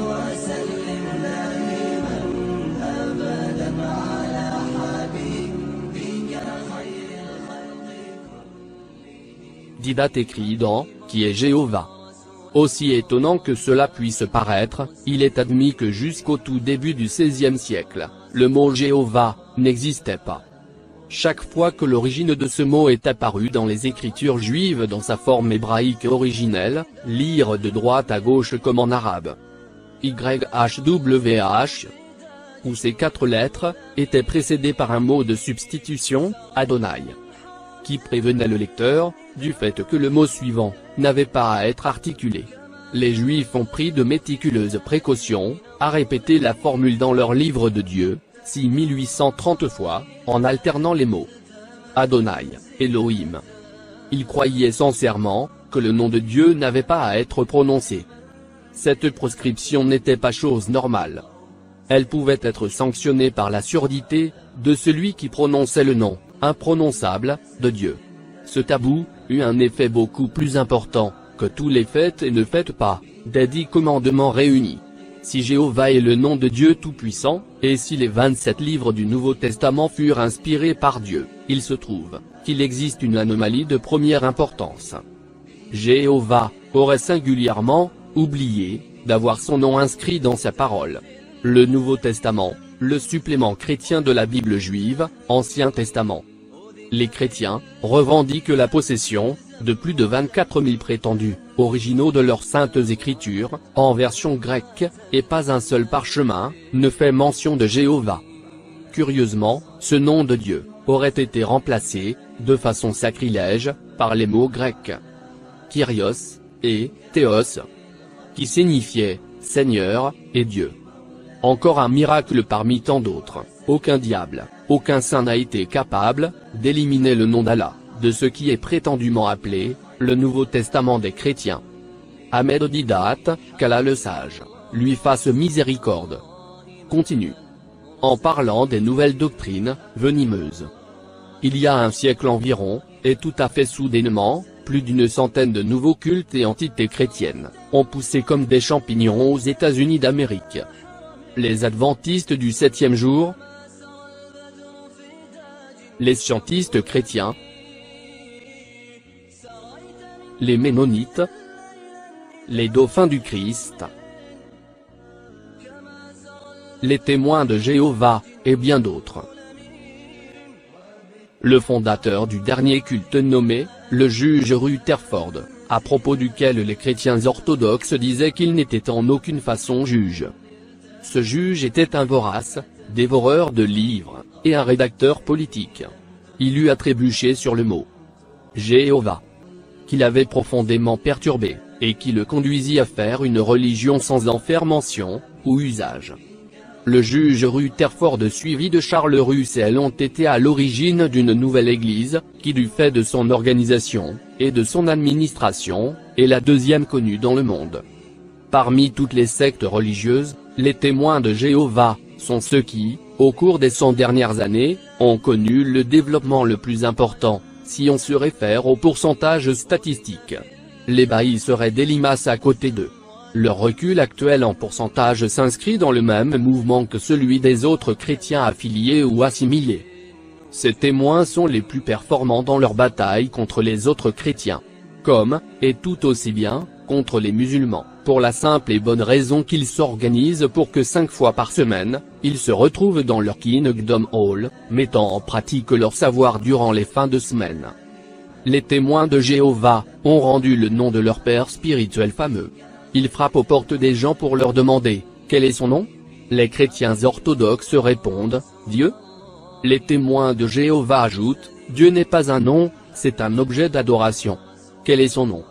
وسلم دائما أبدا على حبيبك خير الخلق. Didath écrit dans « Qui est Jéhovah ». Aussi étonnant que cela puisse paraître, il est admis que jusqu'au tout début du XVIe siècle, le mot Jéhovah n'existait pas. Chaque fois que l'origine de ce mot est apparue dans les écritures juives dans sa forme hébraïque originelle, lire de droite à gauche comme en arabe, YHWH, où ces 4 lettres, étaient précédées par un mot de substitution, Adonai, qui prévenait le lecteur, du fait que le mot suivant, n'avait pas à être articulé. Les Juifs ont pris de méticuleuses précautions, à répéter la formule dans leur livre de Dieu, 6830 fois, en alternant les mots Adonai, Elohim. Ils croyaient sincèrement, que le nom de Dieu n'avait pas à être prononcé. Cette proscription n'était pas chose normale. Elle pouvait être sanctionnée par la surdité, de celui qui prononçait le nom imprononçable, de Dieu. Ce tabou, eut un effet beaucoup plus important, que tous les faites et ne faites pas, des 10 commandements réunis. Si Jéhovah est le nom de Dieu Tout-Puissant, et si les 27 livres du Nouveau Testament furent inspirés par Dieu, il se trouve, qu'il existe une anomalie de première importance. Jéhovah, aurait singulièrement, oublié, d'avoir son nom inscrit dans sa parole. Le Nouveau Testament, le supplément chrétien de la Bible juive, Ancien Testament. Les chrétiens, revendiquent la possession, de plus de 24 000 prétendus, originaux de leurs saintes écritures, en version grecque, et pas un seul parchemin, ne fait mention de Jéhovah. Curieusement, ce nom de Dieu, aurait été remplacé, de façon sacrilège, par les mots grecs Kyrios, et Théos, qui signifiaient Seigneur, et Dieu. Encore un miracle parmi tant d'autres, aucun diable, aucun saint n'a été capable, d'éliminer le nom d'Allah, de ce qui est prétendument appelé, le Nouveau Testament des chrétiens. Ahmed Didath, qu'Allah le sage, lui fasse miséricorde. Continue. En parlant des nouvelles doctrines, venimeuses. Il y a un siècle environ, et tout à fait soudainement, plus d'une centaine de nouveaux cultes et entités chrétiennes, ont poussé comme des champignons aux États-Unis d'Amérique. Les adventistes du 7e jour, les scientistes chrétiens, les ménonites, les dauphins du Christ, les témoins de Jéhovah, et bien d'autres. Le fondateur du dernier culte nommé, le juge Rutherford, à propos duquel les chrétiens orthodoxes disaient qu'il n'était en aucune façon juge. Ce juge était un vorace, dévoreur de livres, et un rédacteur politique. Il eut à trébucher sur le mot Jéhovah, qui l'avait profondément perturbé, et qui le conduisit à faire une religion sans en faire mention, ou usage. Le juge Rutherford suivi de Charles Russell ont été à l'origine d'une nouvelle église, qui du fait de son organisation, et de son administration, est la deuxième connue dans le monde. Parmi toutes les sectes religieuses, les témoins de Jéhovah, sont ceux qui, au cours des 100 dernières années, ont connu le développement le plus important, si on se réfère au pourcentage statistique. Les Bahaïs seraient des limaces à côté d'eux. Leur recul actuel en pourcentage s'inscrit dans le même mouvement que celui des autres chrétiens affiliés ou assimilés. Ces témoins sont les plus performants dans leur bataille contre les autres chrétiens, comme, et tout aussi bien, contre les musulmans, pour la simple et bonne raison qu'ils s'organisent pour que 5 fois par semaine, ils se retrouvent dans leur Kingdom Hall, mettant en pratique leur savoir durant les fins de semaine. Les témoins de Jéhovah, ont rendu le nom de leur père spirituel fameux. Ils frappent aux portes des gens pour leur demander, quel est son nom? Les chrétiens orthodoxes répondent, Dieu. Les témoins de Jéhovah ajoutent, Dieu n'est pas un nom, c'est un objet d'adoration. Quel est son nom?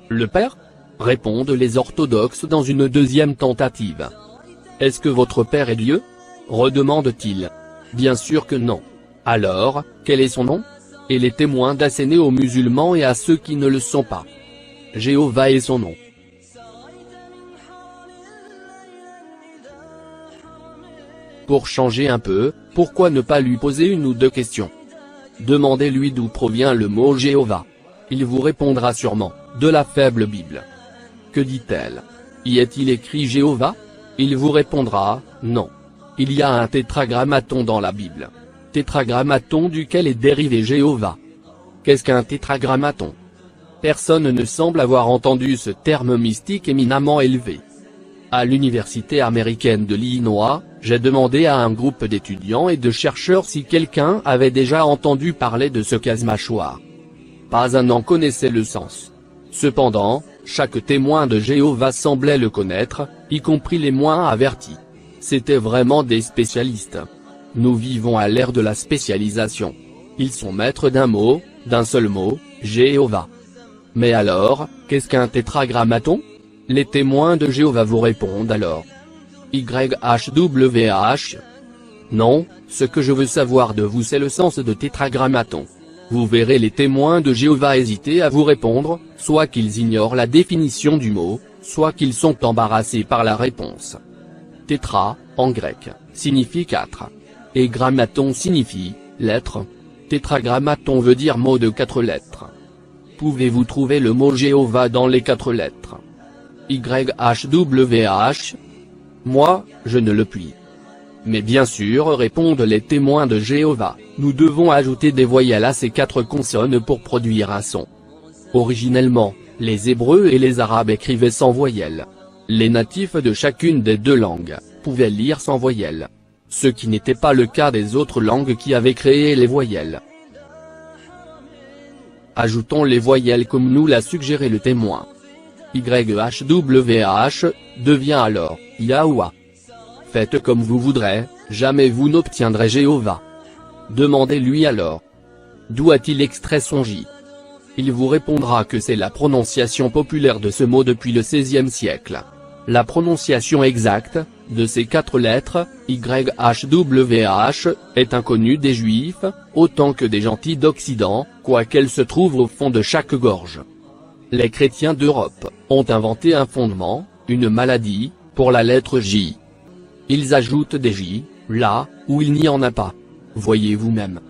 Le Père? Répondent les orthodoxes dans une deuxième tentative. Est-ce que votre Père est Dieu? Redemande-t-il. Bien sûr que non. Alors, quel est son nom? Et les témoins d'asséner aux musulmans et à ceux qui ne le sont pas. Jéhovah est son nom. Pour changer un peu, pourquoi ne pas lui poser une ou deux questions? Demandez-lui d'où provient le mot Jéhovah. Il vous répondra sûrement, de la faible Bible. Que dit-elle? Y est-il écrit Jéhovah? Il vous répondra, non. Il y a un tétragrammaton dans la Bible. Tétragrammaton duquel est dérivé Jéhovah. Qu'est-ce qu'un tétragrammaton? Personne ne semble avoir entendu ce terme mystique éminemment élevé. À l'université américaine de l'Illinois, j'ai demandé à un groupe d'étudiants et de chercheurs si quelqu'un avait déjà entendu parler de ce casse-mâchoire. Pas un n'en connaissait le sens. Cependant, chaque témoin de Jéhovah semblait le connaître, y compris les moins avertis. C'étaient vraiment des spécialistes. Nous vivons à l'ère de la spécialisation. Ils sont maîtres d'un seul mot, Jéhovah. Mais alors, qu'est-ce qu'un tétragrammaton? Les témoins de Jéhovah vous répondent alors. YHWH. Non, ce que je veux savoir de vous c'est le sens de tétragrammaton. Vous verrez les témoins de Jéhovah hésiter à vous répondre, soit qu'ils ignorent la définition du mot, soit qu'ils sont embarrassés par la réponse. Tétra, en grec, signifie 4. Et grammaton signifie lettre. Tétragrammaton veut dire mot de 4 lettres. Pouvez-vous trouver le mot Jéhovah dans les 4 lettres? YHWH. Moi, je ne le puis. Mais bien sûr, répondent les témoins de Jéhovah, nous devons ajouter des voyelles à ces 4 consonnes pour produire un son. Originellement, les Hébreux et les Arabes écrivaient sans voyelles. Les natifs de chacune des 2 langues pouvaient lire sans voyelles. Ce qui n'était pas le cas des autres langues qui avaient créé les voyelles. Ajoutons les voyelles comme nous l'a suggéré le témoin. YHWH devient alors Yahweh. Faites comme vous voudrez, jamais vous n'obtiendrez Jéhovah. Demandez-lui alors. D'où a-t-il extrait son J? Il vous répondra que c'est la prononciation populaire de ce mot depuis le XVIe siècle. La prononciation exacte de ces 4 lettres, YHWH, est inconnue des Juifs, autant que des gentils d'Occident, quoiqu'elle se trouve au fond de chaque gorge. Les chrétiens d'Europe ont inventé un fondement, une maladie, pour la lettre J. Ils ajoutent des J, là, où il n'y en a pas. Voyez vous-même.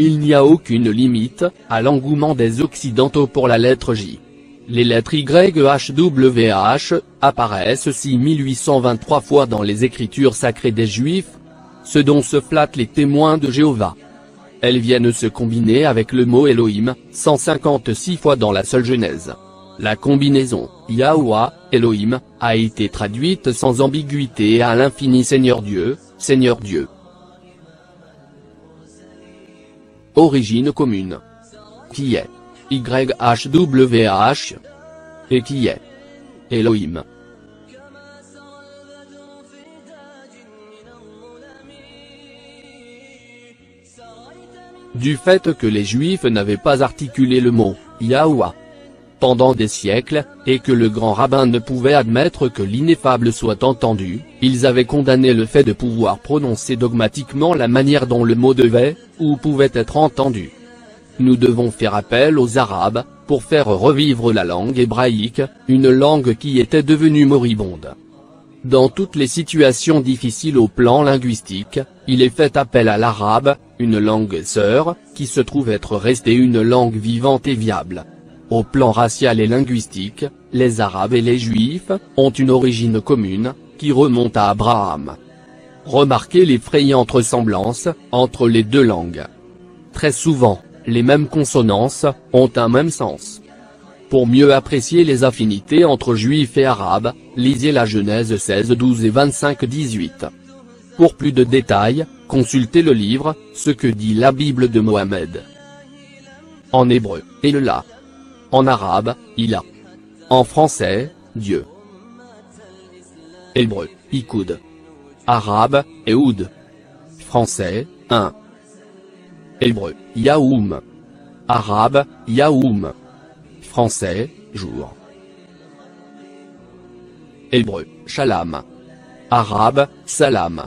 Il n'y a aucune limite à l'engouement des Occidentaux pour la lettre J. Les lettres YHWH apparaissent 6823 fois dans les écritures sacrées des Juifs, ce dont se flattent les témoins de Jéhovah. Elles viennent se combiner avec le mot Elohim, 156 fois dans la seule Genèse. La combinaison Yahweh, Elohim, a été traduite sans ambiguïté à l'infini Seigneur Dieu, Seigneur Dieu. Origine commune. Qui est YHWH? Et qui est Elohim? Du fait que les Juifs n'avaient pas articulé le mot Yahweh pendant des siècles, et que le grand rabbin ne pouvait admettre que l'ineffable soit entendu, ils avaient condamné le fait de pouvoir prononcer dogmatiquement la manière dont le mot devait, ou pouvait être entendu. Nous devons faire appel aux Arabes, pour faire revivre la langue hébraïque, une langue qui était devenue moribonde. Dans toutes les situations difficiles au plan linguistique, il est fait appel à l'arabe, une langue sœur, qui se trouve être restée une langue vivante et viable. Au plan racial et linguistique, les Arabes et les Juifs ont une origine commune, qui remonte à Abraham. Remarquez l'effrayante ressemblance entre les 2 langues. Très souvent, les mêmes consonances ont un même sens. Pour mieux apprécier les affinités entre Juifs et Arabes, lisez la Genèse 16-12 et 25-18. Pour plus de détails, Consultez le livre, Ce que dit la Bible de Mohammed. En hébreu, El-La. En arabe, Ilah. En français, Dieu. Hébreu, Ikoud. Arabe, Eoud. Français, un. Hébreu, Yaoum. Arabe, Yaoum. Français, jour. Hébreu, Shalom. Arabe, Salam.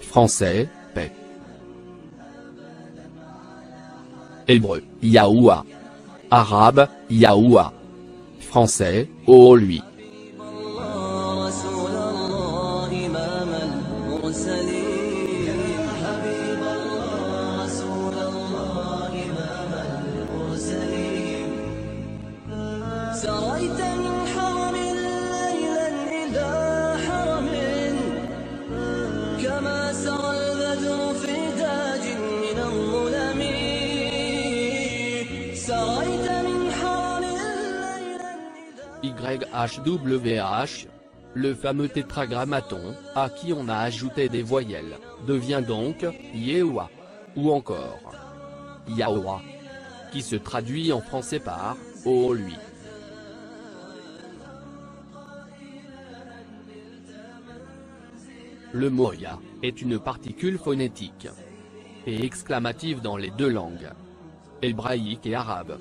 Français, paix. Hébreu, Yahoua. Arabe, Yahoua. Français, ô lui. رسول الله إمام المرسلين حبيب الله رسول الله إمام المرسلين سريت من حرم ليلا إلى حرم كما سرى البدر في تاج من الظلم سريت من حرم ليلا YHWH, le fameux tétragrammaton, à qui on a ajouté des voyelles, devient donc Yehoua, ou encore Yahweh, qui se traduit en français par ô lui. Le mot Ya est une particule phonétique et exclamative dans les deux langues, hébraïque et arabe,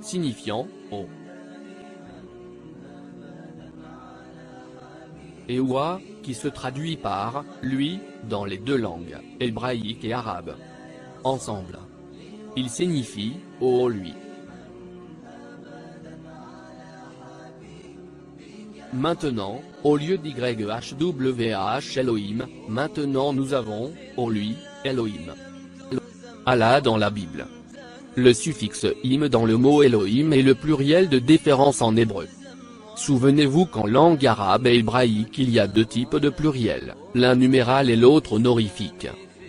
signifiant ô. Ewa, qui se traduit par lui dans les deux langues, hébraïque et arabe. Ensemble, il signifie ô lui. Maintenant, au lieu d'YHWH Elohim, maintenant nous avons, ô lui, Elohim. Allah dans la Bible. Le suffixe im dans le mot Elohim est le pluriel de déférence en hébreu. Souvenez-vous qu'en langue arabe et hébraïque il y a deux types de pluriels, l'un numéral et l'autre honorifique.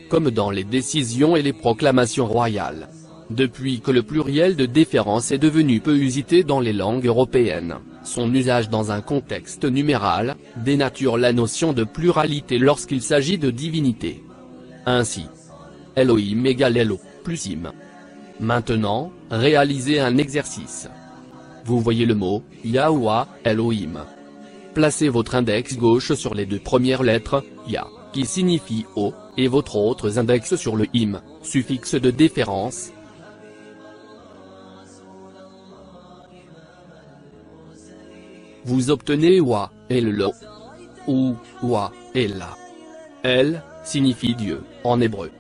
Comme dans les décisions et les proclamations royales. Depuis que le pluriel de déférence est devenu peu usité dans les langues européennes, son usage dans un contexte numéral, dénature la notion de pluralité lorsqu'il s'agit de divinité. Ainsi, Elohim égale Elo, plus Im. Maintenant, réalisez un exercice. Vous voyez le mot, Yahweh, Elohim. Placez votre index gauche sur les deux premières lettres, Ya, qui signifie O, et votre autre index sur le Im, suffixe de déférence. Vous obtenez Wa, El-Lo. Ou, Wa, El-La. El, signifie Dieu, en hébreu.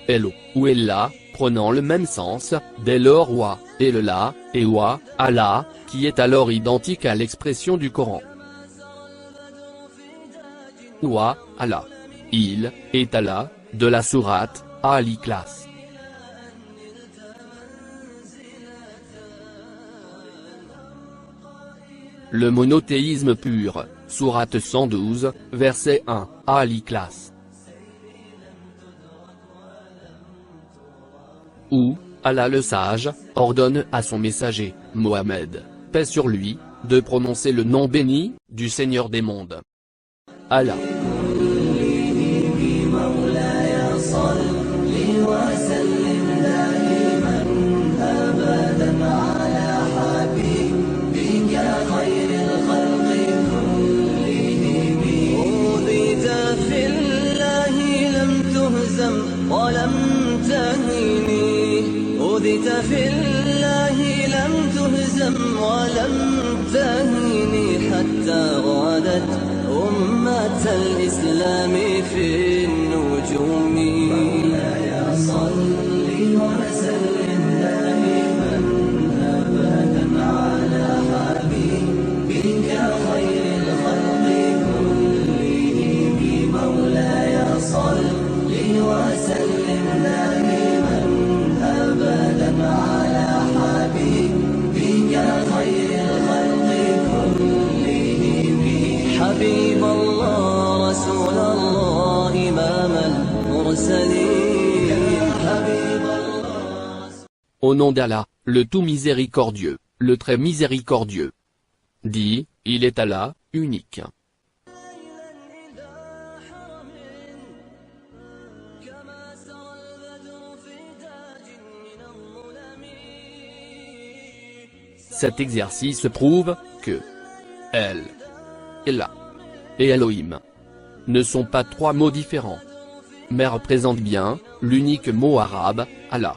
Elo, ou Ella, prenant le même sens, dès lors Wa, El-La, et Wa, Allah, qui est alors identique à l'expression du Coran. Wa, Allah. Il, est Allah, de la sourate, Al-Ikhlas. Le monothéisme pur, sourate 112, verset 1, Al-Ikhlas. Où, Allah le sage, ordonne à son messager, Mohammed, paix sur lui, de prononcer le nom béni, du Seigneur des mondes. Allah. أوذيت في الله لم تهزم ولم تهني حتى غادت أمة الإسلام في النجوم مولاي صل وسلم دائما أبدا على حبيبك خير الخلق كلهم مولاي صل وسلم دائما أبدا على حبيبك خير الخلق كلهم حبيب الله رسول الله إمام المرسلين حبيب الله. Au nom d'Allah, le tout miséricordieux, le très miséricordieux. Dit, il est Allah, unique. Cet exercice prouve que El, Allah et Elohim ne sont pas trois mots différents, mais représentent bien l'unique mot arabe, Allah,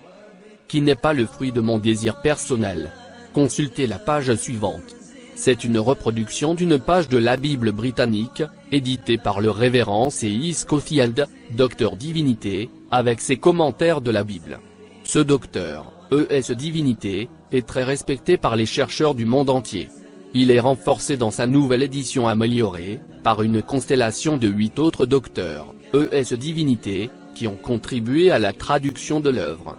qui n'est pas le fruit de mon désir personnel. Consultez la page suivante. C'est une reproduction d'une page de la Bible britannique, éditée par le révérend C.I. Scofield, docteur divinité, avec ses commentaires de la Bible. Ce docteur, E.S. divinité, est très respecté par les chercheurs du monde entier. Il est renforcé dans sa nouvelle édition améliorée, par une constellation de 8 autres docteurs, E.S. divinité, qui ont contribué à la traduction de l'œuvre.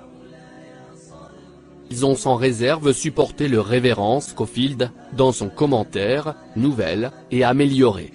Ils ont sans réserve supporté le révérend Scofield, dans son commentaire, nouvelle, et amélioré.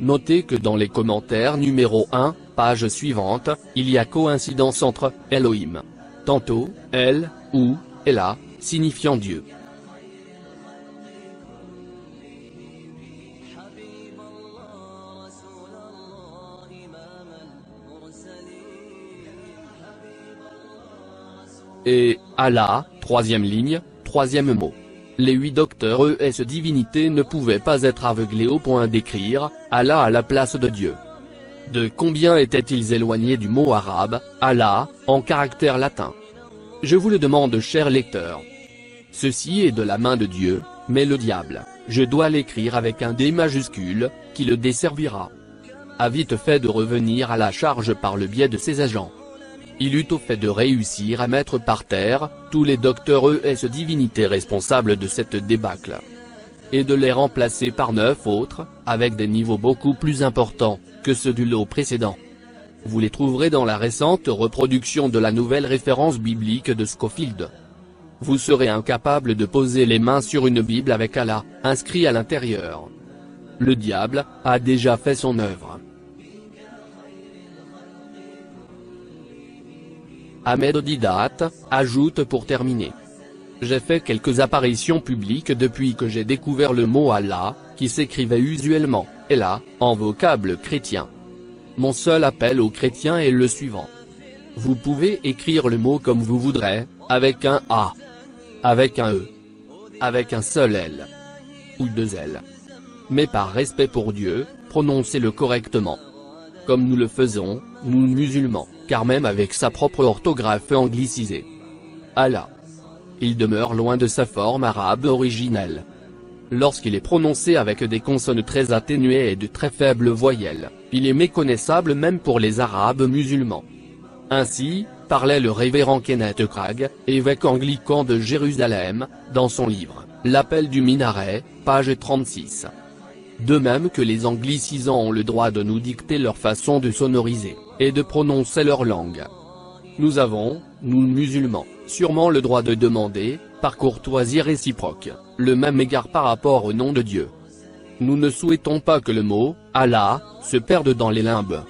Notez que dans les commentaires numéro 1, page suivante, il y a coïncidence entre Elohim, tantôt El ou Ella, signifiant Dieu. Et Allah, troisième ligne, troisième mot. Les 8 docteurs E.S. divinité ne pouvaient pas être aveuglés au point d'écrire « Allah » à la place de Dieu. De combien étaient-ils éloignés du mot arabe « Allah » en caractère latin? Je vous le demande, chers lecteurs. Ceci est de la main de Dieu, mais le diable, je dois l'écrire avec un D majuscule, qui le desservira. A vite fait de revenir à la charge par le biais de ses agents. Il eut au fait de réussir à mettre par terre tous les docteurs E.S. divinité responsables de cette débâcle, et de les remplacer par 9 autres, avec des niveaux beaucoup plus importants que ceux du lot précédent. Vous les trouverez dans la récente reproduction de la nouvelle référence biblique de Scofield. Vous serez incapable de poser les mains sur une Bible avec Allah inscrit à l'intérieur. Le diable a déjà fait son œuvre. Ahmed Didat ajoute pour terminer. J'ai fait quelques apparitions publiques depuis que j'ai découvert le mot Allah, qui s'écrivait usuellement Ella, en vocable chrétien. Mon seul appel aux chrétiens est le suivant. Vous pouvez écrire le mot comme vous voudrez, avec un A, avec un E, avec un seul L, ou 2 L. Mais par respect pour Dieu, prononcez-le correctement. Comme nous le faisons, nous musulmans, car même avec sa propre orthographe anglicisée. Allah. Il demeure loin de sa forme arabe originelle. Lorsqu'il est prononcé avec des consonnes très atténuées et de très faibles voyelles, il est méconnaissable même pour les arabes musulmans. Ainsi, parlait le révérend Kenneth Cragg, évêque anglican de Jérusalem, dans son livre « L'appel du minaret », page 36. De même que les anglicisants ont le droit de nous dicter leur façon de sonoriser, et de prononcer leur langue. Nous avons, nous musulmans, sûrement le droit de demander, par courtoisie réciproque, le même égard par rapport au nom de Dieu. Nous ne souhaitons pas que le mot « Allah » se perde dans les limbes.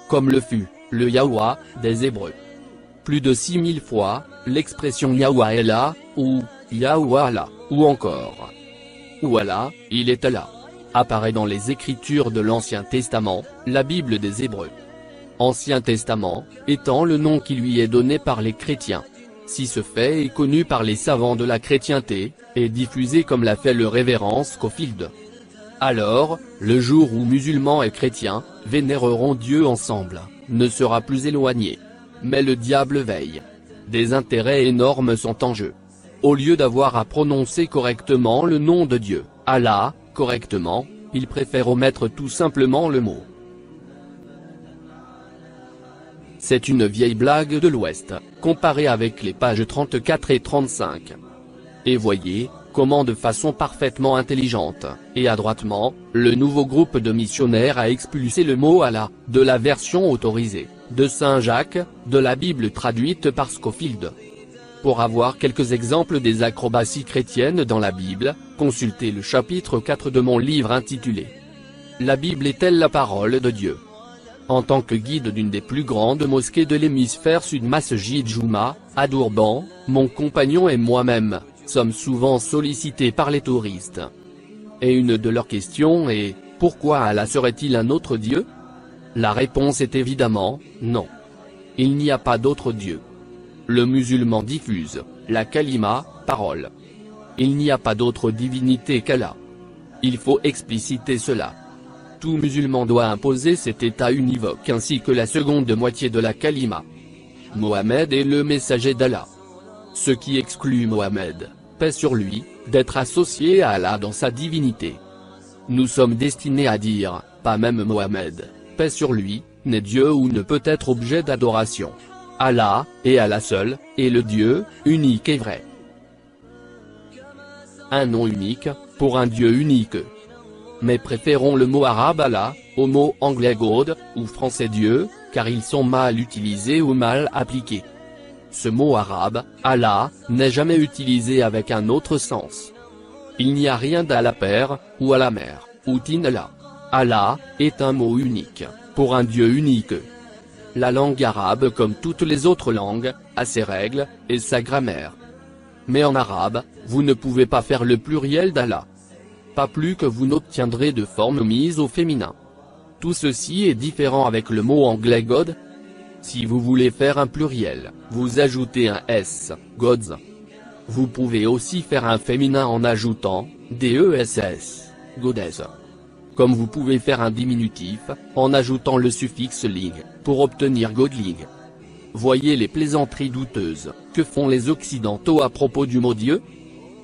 Comme le fut, le Yahwa, des Hébreux. Plus de 6000 fois, l'expression Yahwa est là, ou Yahwa Allah, ou encore ou Allah, il est Allah, apparaît dans les Écritures de l'Ancien Testament, la Bible des Hébreux. Ancien Testament, étant le nom qui lui est donné par les chrétiens. Si ce fait est connu par les savants de la chrétienté, et diffusé comme l'a fait le révérend Scofield, alors, le jour où musulmans et chrétiens vénéreront Dieu ensemble, ne sera plus éloigné. Mais le diable veille. Des intérêts énormes sont en jeu. Au lieu d'avoir à prononcer correctement le nom de Dieu, Allah, correctement, il préfère omettre tout simplement le mot. C'est une vieille blague de l'Ouest, comparée avec les pages 34 et 35. Et voyez, comment de façon parfaitement intelligente, et adroitement, le nouveau groupe de missionnaires a expulsé le mot Allah, de la version autorisée, de Saint Jacques, de la Bible traduite par Scofield. Pour avoir quelques exemples des acrobaties chrétiennes dans la Bible, consultez le chapitre 4 de mon livre intitulé « La Bible est-elle la parole de Dieu ?» En tant que guide d'une des plus grandes mosquées de l'hémisphère sud Masjid Jouma, à Durban, mon compagnon et moi-même sommes souvent sollicités par les touristes. Et une de leurs questions est « Pourquoi Allah serait-il un autre Dieu ?» La réponse est évidemment « Non. Il n'y a pas d'autre Dieu. » Le musulman diffuse la kalima, parole. Il n'y a pas d'autre divinité qu'Allah. Il faut expliciter cela. Tout musulman doit imposer cet état univoque ainsi que la seconde moitié de la kalima. Mohammed est le messager d'Allah. Ce qui exclut Mohammed, paix sur lui, d'être associé à Allah dans sa divinité. Nous sommes destinés à dire, pas même Mohammed, paix sur lui, n'est Dieu ou ne peut être objet d'adoration. Allah, et Allah seul, est le Dieu, unique et vrai. Un nom unique, pour un Dieu unique. Mais préférons le mot arabe Allah, au mot anglais God, ou français Dieu, car ils sont mal utilisés ou mal appliqués. Ce mot arabe, Allah, n'est jamais utilisé avec un autre sens. Il n'y a rien d'Allah Père, ou Allah Mère, ou Tin-Allah. Allah, est un mot unique, pour un Dieu unique. La langue arabe comme toutes les autres langues, a ses règles, et sa grammaire. Mais en arabe, vous ne pouvez pas faire le pluriel d'Allah. Pas plus que vous n'obtiendrez de forme mise au féminin. Tout ceci est différent avec le mot anglais God. Si vous voulez faire un pluriel, vous ajoutez un S, gods. Vous pouvez aussi faire un féminin en ajoutant, DESS, goddess. Comme vous pouvez faire un diminutif, en ajoutant le suffixe ling, pour obtenir godling. Voyez les plaisanteries douteuses, que font les Occidentaux à propos du mot Dieu?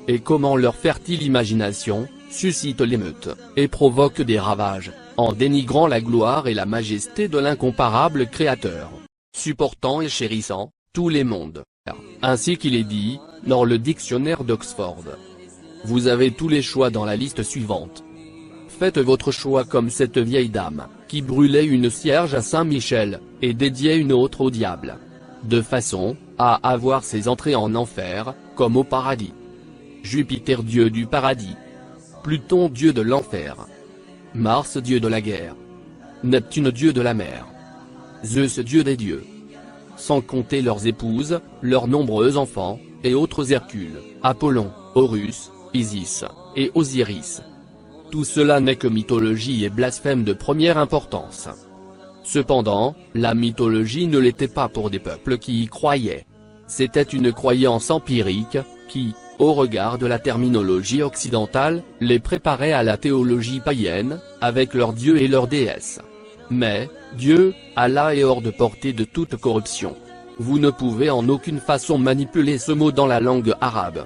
Et comment leur fertile imagination, suscite l'émeute, et provoque des ravages, en dénigrant la gloire et la majesté de l'incomparable Créateur, supportant et chérissant, tous les mondes. Ainsi qu'il est dit, dans le dictionnaire d'Oxford. Vous avez tous les choix dans la liste suivante. Faites votre choix comme cette vieille dame, qui brûlait une cierge à Saint-Michel, et dédiait une autre au diable. De façon, à avoir ses entrées en enfer, comme au paradis. Jupiter dieu du paradis. Pluton dieu de l'enfer. Mars dieu de la guerre. Neptune dieu de la mer. Zeus dieu des dieux. Sans compter leurs épouses, leurs nombreux enfants, et autres Hercule, Apollon, Horus, Isis, et Osiris. Tout cela n'est que mythologie et blasphème de première importance. Cependant, la mythologie ne l'était pas pour des peuples qui y croyaient. C'était une croyance empirique, qui, au regard de la terminologie occidentale, les préparait à la théologie païenne, avec leurs dieux et leurs déesses. Mais, Dieu, Allah est hors de portée de toute corruption. Vous ne pouvez en aucune façon manipuler ce mot dans la langue arabe.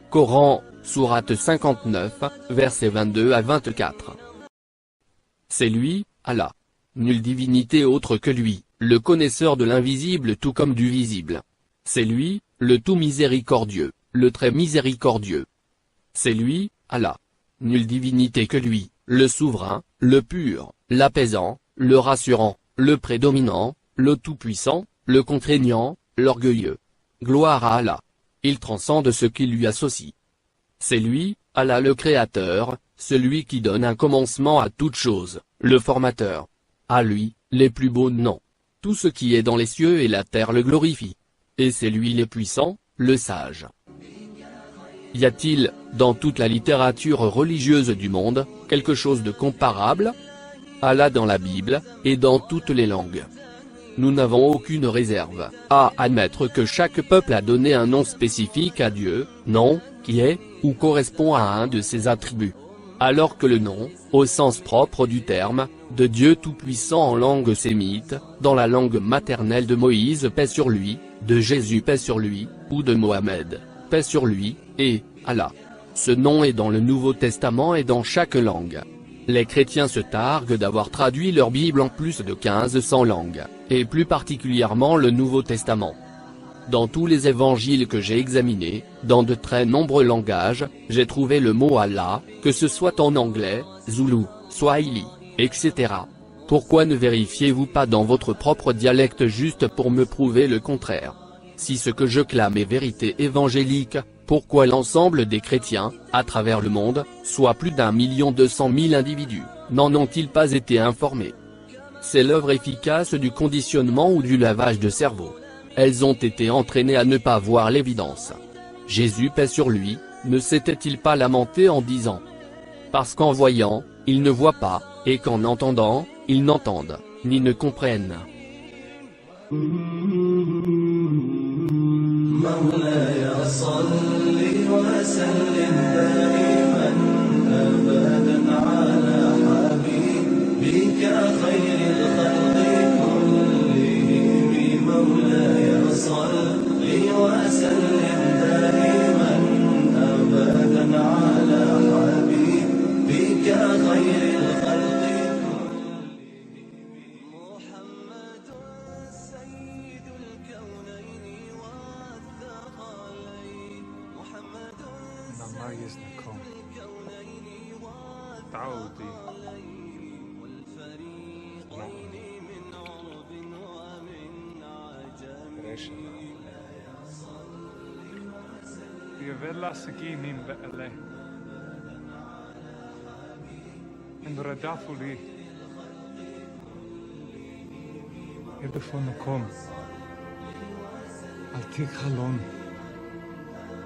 Coran, Sourate 59, versets 22 à 24. C'est lui, Allah. Nulle divinité autre que lui, le connaisseur de l'invisible tout comme du visible. C'est lui, le tout miséricordieux, le très miséricordieux. C'est lui, Allah. Nulle divinité que lui, le souverain, le pur, l'apaisant, le rassurant, le prédominant, le tout-puissant, le contraignant, l'orgueilleux. Gloire à Allah. Il transcende ce qui lui associe. C'est lui, Allah le Créateur, celui qui donne un commencement à toute chose, le formateur. À lui, les plus beaux noms. Tout ce qui est dans les cieux et la terre le glorifie. Et c'est lui le puissant, le sage. Y a-t-il, dans toute la littérature religieuse du monde, quelque chose de comparable? Allah dans la Bible, et dans toutes les langues. Nous n'avons aucune réserve à admettre que chaque peuple a donné un nom spécifique à Dieu, nom, qui est, ou correspond à un de ses attributs. Alors que le nom, au sens propre du terme, de Dieu Tout-Puissant en langue sémite, dans la langue maternelle de Moïse paix sur lui, de Jésus paix sur lui, ou de Mohammed, paix sur lui, et, Allah. Ce nom est dans le Nouveau Testament et dans chaque langue. Les chrétiens se targuent d'avoir traduit leur Bible en plus de 1500 langues, et plus particulièrement le Nouveau Testament. Dans tous les évangiles que j'ai examinés, dans de très nombreux langages, j'ai trouvé le mot Allah, que ce soit en anglais, zoulou, swahili, etc. Pourquoi ne vérifiez-vous pas dans votre propre dialecte juste pour me prouver le contraire? Si ce que je clame est vérité évangélique, pourquoi l'ensemble des chrétiens, à travers le monde, soit plus d'1,2 million individus, n'en ont-ils pas été informés? C'est l'œuvre efficace du conditionnement ou du lavage de cerveau. Elles ont été entraînées à ne pas voir l'évidence. Jésus, paix sur lui, ne s'était-il pas lamenté en disant: parce qu'en voyant, ils ne voient pas, et qu'en entendant, ils n'entendent, ni ne comprennent. ما يزنكم تعودي يفلا سكينين بأله إن ردافوا لي يدفونكم ألتيك خلون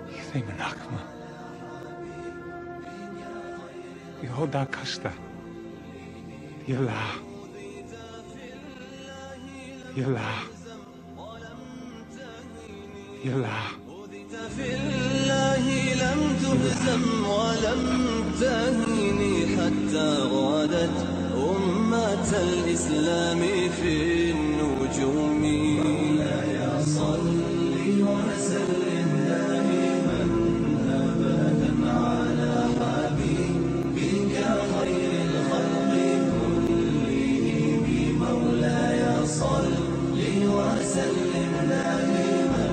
يثي من أكمه يهودا كشتا يلا يلا يلا في الله لم تهزم ولم تهني حتى غادت أمة الإسلام في النجوم. مولاي صل وسلم دائما أبدا على حبيبك خير الخلق كلهم. مولاي صل وسلم دائما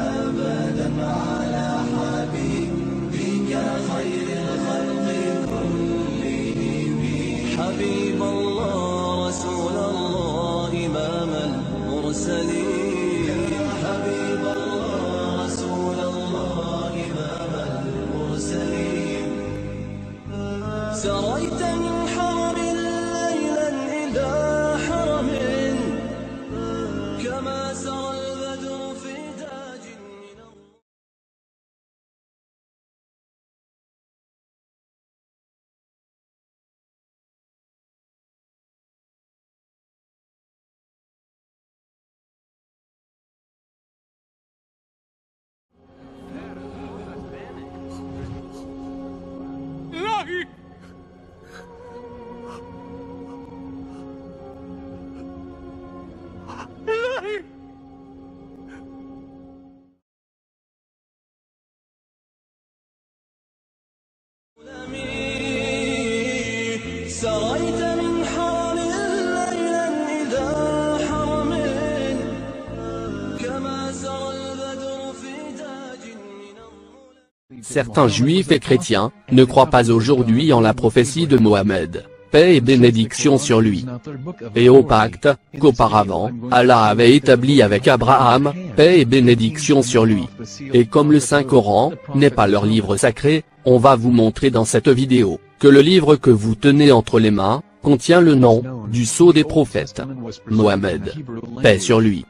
أبدا على حبيبك خير الخلق كلهم. حبيب الله رسول الله إمام المرسلين. حبيب الله رسول الله إمام المرسلين. سريت من حرم ليلا إلى حرم كما سرى البدر في تاج من الله. إلهي إلهي سريت من حرم ليلا إلى حرم كما سرى البدر في تاج من الله. Certains juifs et chrétiens ne croient pas aujourd'hui en la prophétie de Mohammed, paix et bénédiction sur lui, et au pacte qu'auparavant Allah avait établi avec Abraham, paix et bénédiction sur lui. Et comme le Saint-Coran n'est pas leur livre sacré, on va vous montrer dans cette vidéo que le livre que vous tenez entre les mains contient le nom du sceau des prophètes, Mohammed, paix sur lui.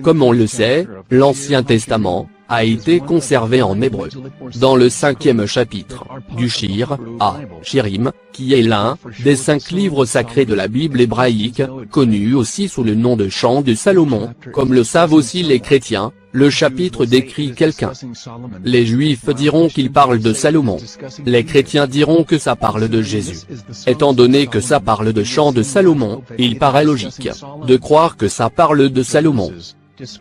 Comme on le sait, l'Ancien Testament a été conservé en hébreu. Dans le 5e chapitre, du Shir à Shirim, qui est l'un des 5 livres sacrés de la Bible hébraïque, connu aussi sous le nom de Chant de Salomon, comme le savent aussi les chrétiens, le chapitre décrit quelqu'un. Les Juifs diront qu'il parle de Salomon. Les chrétiens diront que ça parle de Jésus. Étant donné que ça parle de Chant de Salomon, il paraît logique de croire que ça parle de Salomon.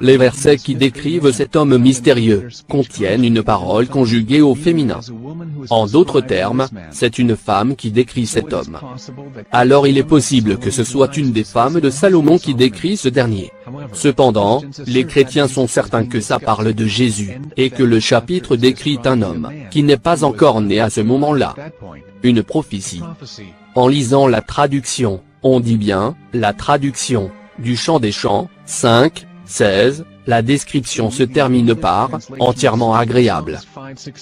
Les versets qui décrivent cet homme mystérieux contiennent une parole conjuguée au féminin. En d'autres termes, c'est une femme qui décrit cet homme. Alors il est possible que ce soit une des femmes de Salomon qui décrit ce dernier. Cependant, les chrétiens sont certains que ça parle de Jésus, et que le chapitre décrit un homme, qui n'est pas encore né à ce moment-là. Une prophétie. En lisant la traduction, on dit bien, la traduction, du Chant des Chants, 5, 16, la description se termine par, entièrement agréable.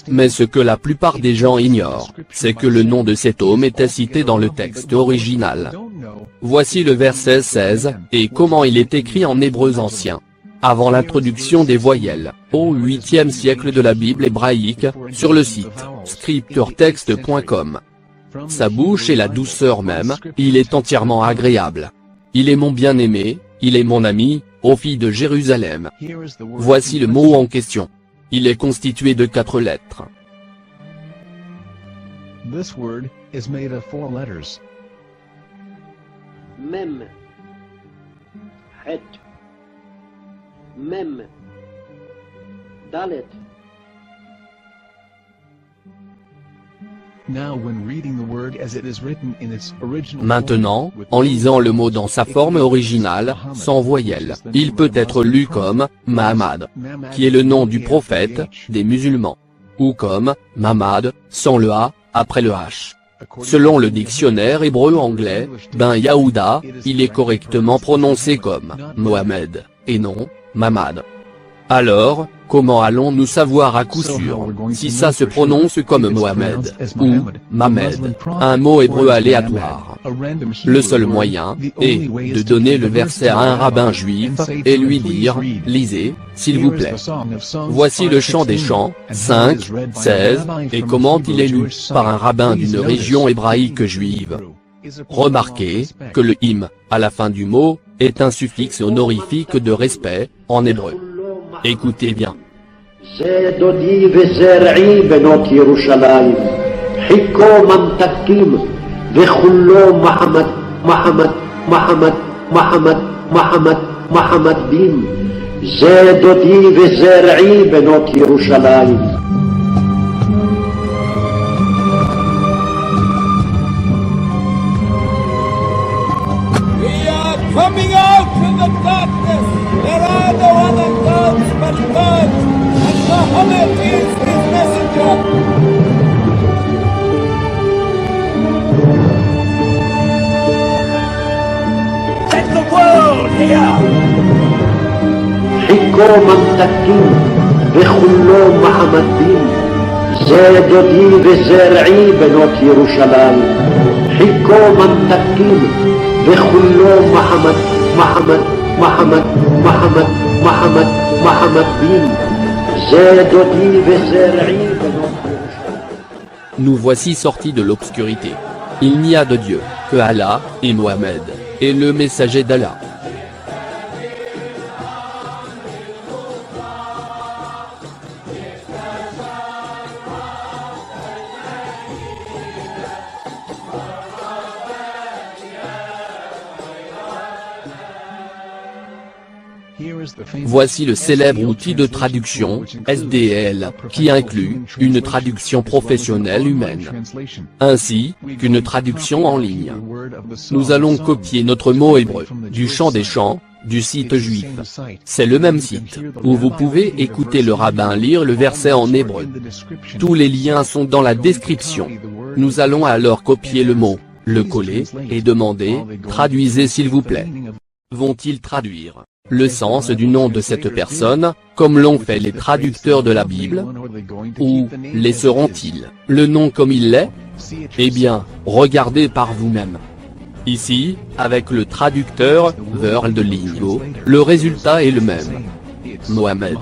Mais ce que la plupart des gens ignorent, c'est que le nom de cet homme était cité dans le texte original. Voici le verset 16, et comment il est écrit en hébreu ancien. Avant l'introduction des voyelles, au 8e siècle de la Bible hébraïque, sur le site, scripturetext.com. Sa bouche et la douceur même, il est entièrement agréable. Il est mon bien-aimé, il est mon ami, ô fille de Jérusalem. Voici le mot en question. Il est constitué de 4 lettres. This word is made of 4 letters. Mem, Het, Mem, Dalet. Now when reading the word as it is written in its original Maintenant, form, en lisant le mot dans sa forme originale, sans voyelle, il peut être lu comme Mahamad, qui est le nom du prophète des musulmans, ou comme Mamad, sans le A, après le H. Selon le dictionnaire hébreu-anglais, Ben Yaouda, il est correctement prononcé comme Mohamed, et non Mamad. Alors, comment allons-nous savoir à coup sûr si ça se prononce comme Mohamed ou Mamed, un mot hébreu aléatoire? Le seul moyen est de donner le verset à un rabbin juif et lui dire « Lisez, s'il vous plaît. Voici le Chant des Chants, 5, 16, et comment il est lu par un rabbin d'une région hébraïque juive. » Remarquez que le im, à la fin du mot, est un suffixe honorifique de respect, en hébreu. Écoutez bien. זה דודי וזרעי בנות ירושלים, חיכו ממתקים וכולו מחמד, מחמד, מחמד, מחמד, מחמד, מחמד דין. זה דודי וזרעי בנות ירושלים. We are coming out from the darkness. There are no other gods but God, and Muhammad is his messenger. Let the world hear. חיכו ממתקים וכולו מחמד דין. זה דודי וזרעי בנות ירושלים. חיכו ממתקים וכולו מחמד, מחמד, מחמד, מחמד, מחמד, מחמד דין. זה דודי וזרעי בנות ירושלים. Nous voici sortis de l'obscurité. Il n'y a de Dieu que Allah, et Mohammed, et le messager d'Allah. Voici le célèbre outil de traduction, SDL, qui inclut une traduction professionnelle humaine, ainsi qu'une traduction en ligne. Nous allons copier notre mot hébreu, du Chant des Chants, du site juif. C'est le même site, où vous pouvez écouter le rabbin lire le verset en hébreu. Tous les liens sont dans la description. Nous allons alors copier le mot, le coller, et demander, traduisez s'il vous plaît. Vont-ils traduire le sens du nom de cette personne, comme l'ont fait les traducteurs de la Bible? Ou laisseront-ils le nom comme il l'est? Eh bien, regardez par vous-même. Ici, avec le traducteur, World Lingo, le résultat est le même. Mohamed.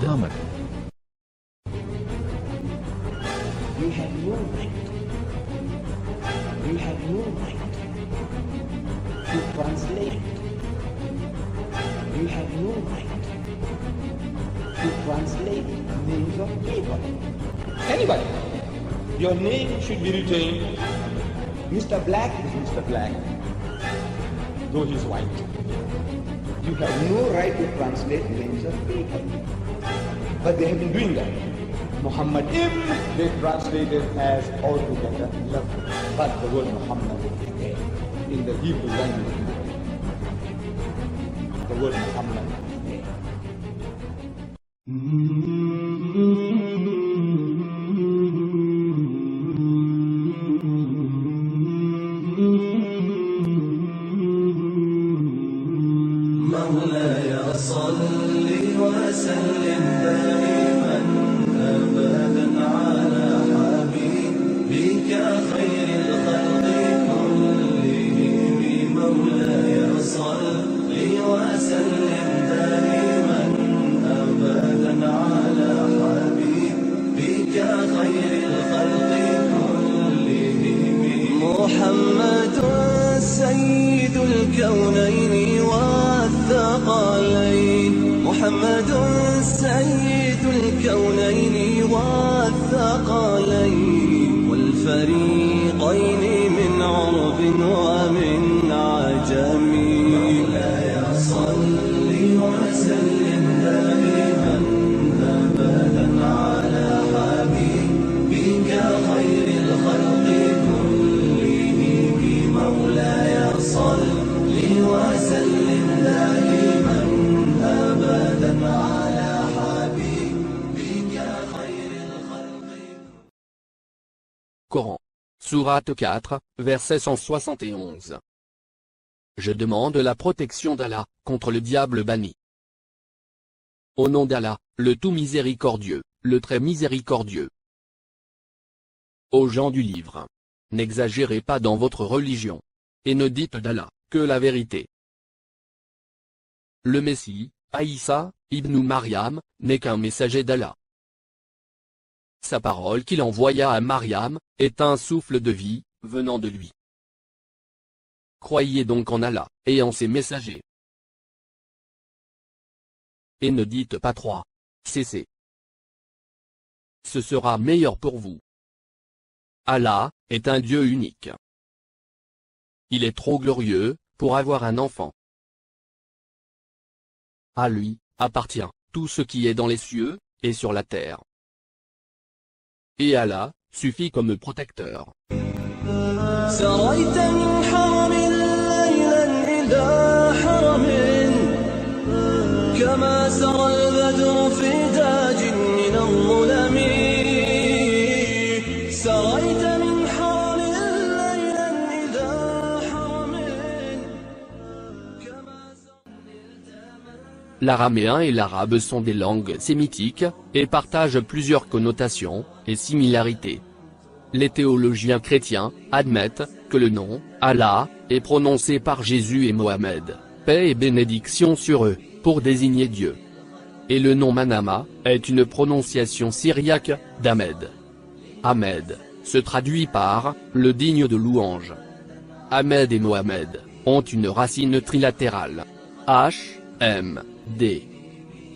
You have no right to translate names of people. Anybody. Your name should be written, Mr. Black is Mr. Black, though he's white. You have no right to translate names of people. But they have been doing that. Muhammad Ibn, they translated as altogether lovely. But the word Muhammad is there in the Hebrew language. The the word Muhammad. مولاي صل وسلم دائما أبدا على حبيبك خير الخلق كلهم مولاي صل وسلم دائما أبدا على حبيبك خير الخلق كلهم محمد سيد الكونين والثقلين محمد سيد الكونين والثقلين والفريقين من عرب ومن عجم مولاي صل وسلم دائما أبدا على حبيبك خير الخلق كلهم مولاي صل وسلم دائما أبدا على حبيبك خير الخلق. Coran. Sourate 4, verset 171. Je demande la protection d'Allah, contre le diable banni. Au nom d'Allah, le tout miséricordieux, le très miséricordieux. Aux gens du livre. N'exagérez pas dans votre religion. Et ne dites d'Allah que la vérité. Le Messie, Aïssa, ibn Mariam, n'est qu'un messager d'Allah. Sa parole qu'il envoya à Mariam, est un souffle de vie, venant de lui. Croyez donc en Allah, et en ses messagers. Et ne dites pas 3. Cessez. Ce sera meilleur pour vous. Allah, est un Dieu unique. Il est trop glorieux, pour avoir un enfant. À lui, appartient, tout ce qui est dans les cieux, et sur la terre. Et Allah, suffit comme protecteur. سريت من حرم ليلا إلى حرم كما سرى البدر في تاج من الظلم سريت من حرم ليلا إلى حرم كما L'araméen et l'arabe sont des langues sémitiques, et partagent plusieurs connotations, et similarités. Les théologiens chrétiens, admettent, que le nom, Allah, est prononcé par Jésus et Mohammed, paix et bénédiction sur eux, pour désigner Dieu. Et le nom Manama, est une prononciation syriaque, d'Ahmed. Ahmed, se traduit par, le digne de louange. Ahmed et Mohammed, ont une racine trilatérale. H, M, D.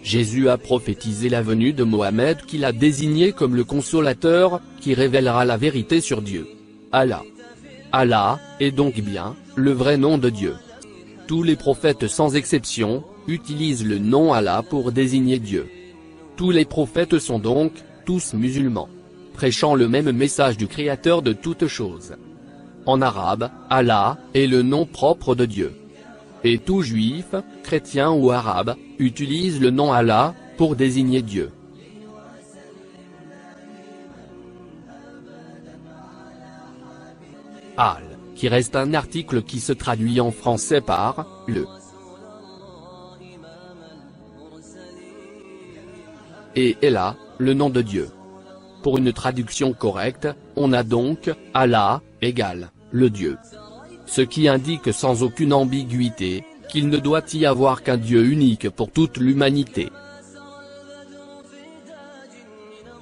Jésus a prophétisé la venue de Mohammed qu'il a désigné comme le consolateur, qui révélera la vérité sur Dieu. Allah. Allah, est donc bien, le vrai nom de Dieu. Tous les prophètes sans exception, utilisent le nom Allah pour désigner Dieu. Tous les prophètes sont donc, tous musulmans, prêchant le même message du Créateur de toutes choses. En arabe, Allah, est le nom propre de Dieu. Et tout juif, chrétien ou arabe, utilise le nom Allah, pour désigner Dieu. Al, qui reste un article qui se traduit en français par, le. Et Ella, le nom de Dieu. Pour une traduction correcte, on a donc, Allah, égale, le Dieu. Ce qui indique sans aucune ambiguïté, qu'il ne doit y avoir qu'un Dieu unique pour toute l'humanité.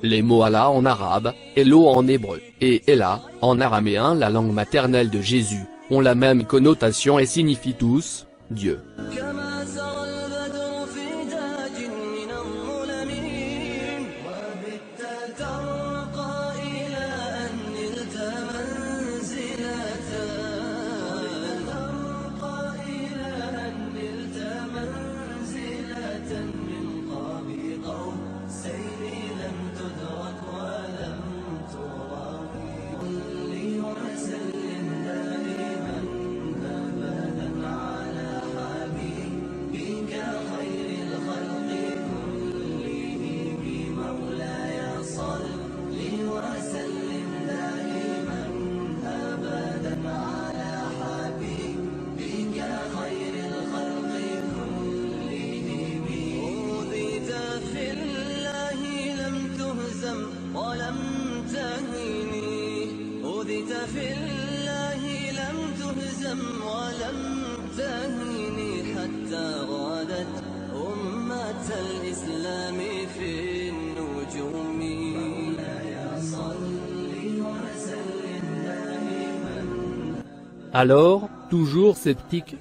Les mots Allah en arabe, Elo en hébreu, et Ella, en araméen la langue maternelle de Jésus, ont la même connotation et signifient tous, Dieu. كما سرى البدر في تاج من الظلم وبت ترقى إلى أن نلت منزلة من قاب قوسين لم تدرك ولم تراوي صل وسلم دائما أبدا على حبيبك في الله لم تهزم ولم تهني حتى غادت أمة الإسلام في النجوم. Alors, toujours sceptique?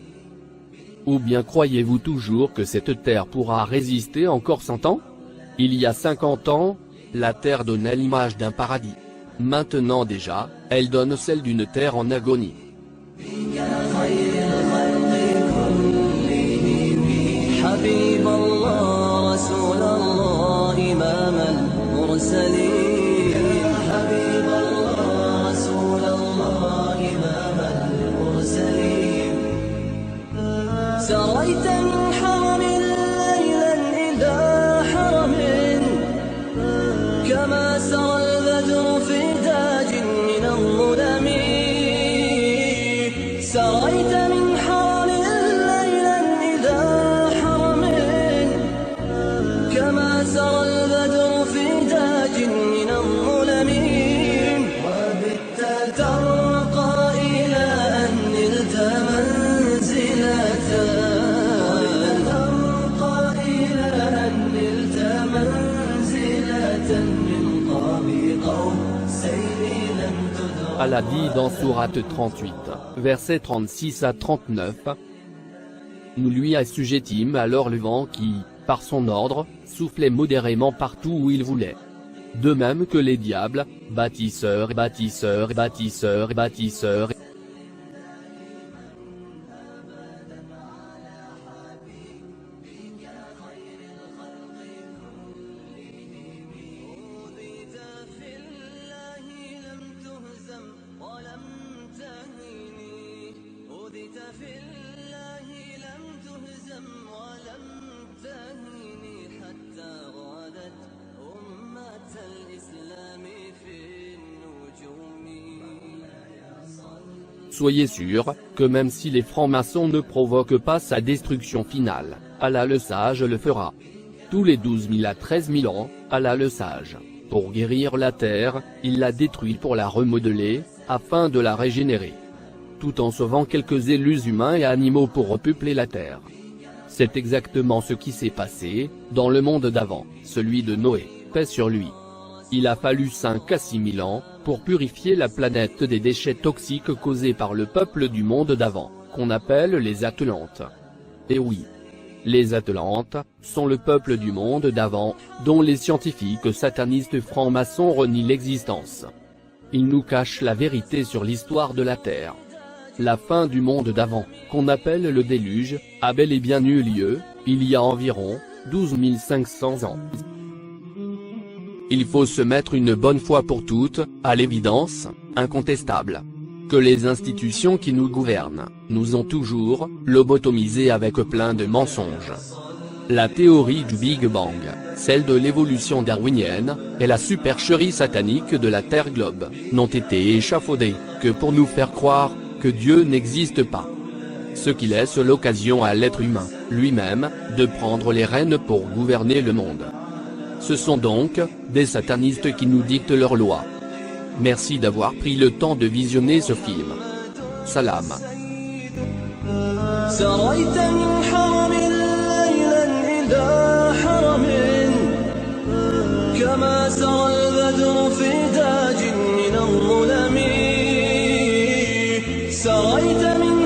Ou bien croyez-vous toujours que cette terre pourra résister encore 100 ans? Il y a 50 ans, la terre donnait l'image d'un paradis. Maintenant déjà, elle donne celle d'une terre en agonie. حبيب الله رسول الله إمام المرسلين. حبيب الله رسول الله إمام المرسلين. سريت من حرم ليلا إلى حرم كما سرى البدر في تاج من الظلم. سريت من حرم ليلا إلى حرم كما سرى البدر في تاج من الظلم. وبت ترقى إلى أن نلت منزلة. ترقى إلى أن نلت منزلة من قاب قوسين لم تدرك. Allah dit dans Sourate 38, versets 36 à 39, nous lui assujettîmes alors le vent qui, par son ordre, soufflait modérément partout où il voulait. De même que les diables, bâtisseurs, bâtisseurs, bâtisseurs, bâtisseurs. أوذيت في الله لم تهزم ولم تهني. أوذيت في الله لم تهزم ولم تهني حتى غادت أمة الإسلام في النجوم. Soyez sûrs, que même si les francs-maçons ne provoquent pas sa destruction finale, Allah le sage le fera. Tous les 12 000 à 13 000 ans, Allah le sage, pour guérir la terre, il l'a détruite pour la remodeler, afin de la régénérer. Tout en sauvant quelques élus humains et animaux pour repeupler la terre. C'est exactement ce qui s'est passé, dans le monde d'avant, celui de Noé, paix sur lui. Il a fallu 5 à 6 000 ans, pour purifier la planète des déchets toxiques causés par le peuple du monde d'avant, qu'on appelle les Atlantes. Et oui. Les Atlantes, sont le peuple du monde d'avant, dont les scientifiques satanistes francs-maçons renient l'existence. Ils nous cachent la vérité sur l'histoire de la Terre. La fin du monde d'avant, qu'on appelle le déluge, a bel et bien eu lieu, il y a environ 12 500 ans. Il faut se mettre une bonne fois pour toutes, à l'évidence, incontestable, que les institutions qui nous gouvernent, nous ont toujours, lobotomisés avec plein de mensonges. La théorie du Big Bang, celle de l'évolution darwinienne, et la supercherie satanique de la Terre globe, n'ont été échafaudées, que pour nous faire croire, que Dieu n'existe pas. Ce qui laisse l'occasion à l'être humain, lui-même, de prendre les rênes pour gouverner le monde. Ce sont donc, des satanistes qui nous dictent leurs lois. Merci d'avoir pris le temps de visionner ce film. Salam. سريت من حرم ليلا إلى حرم كما سرى البدر في تاج من الظلم. سريت من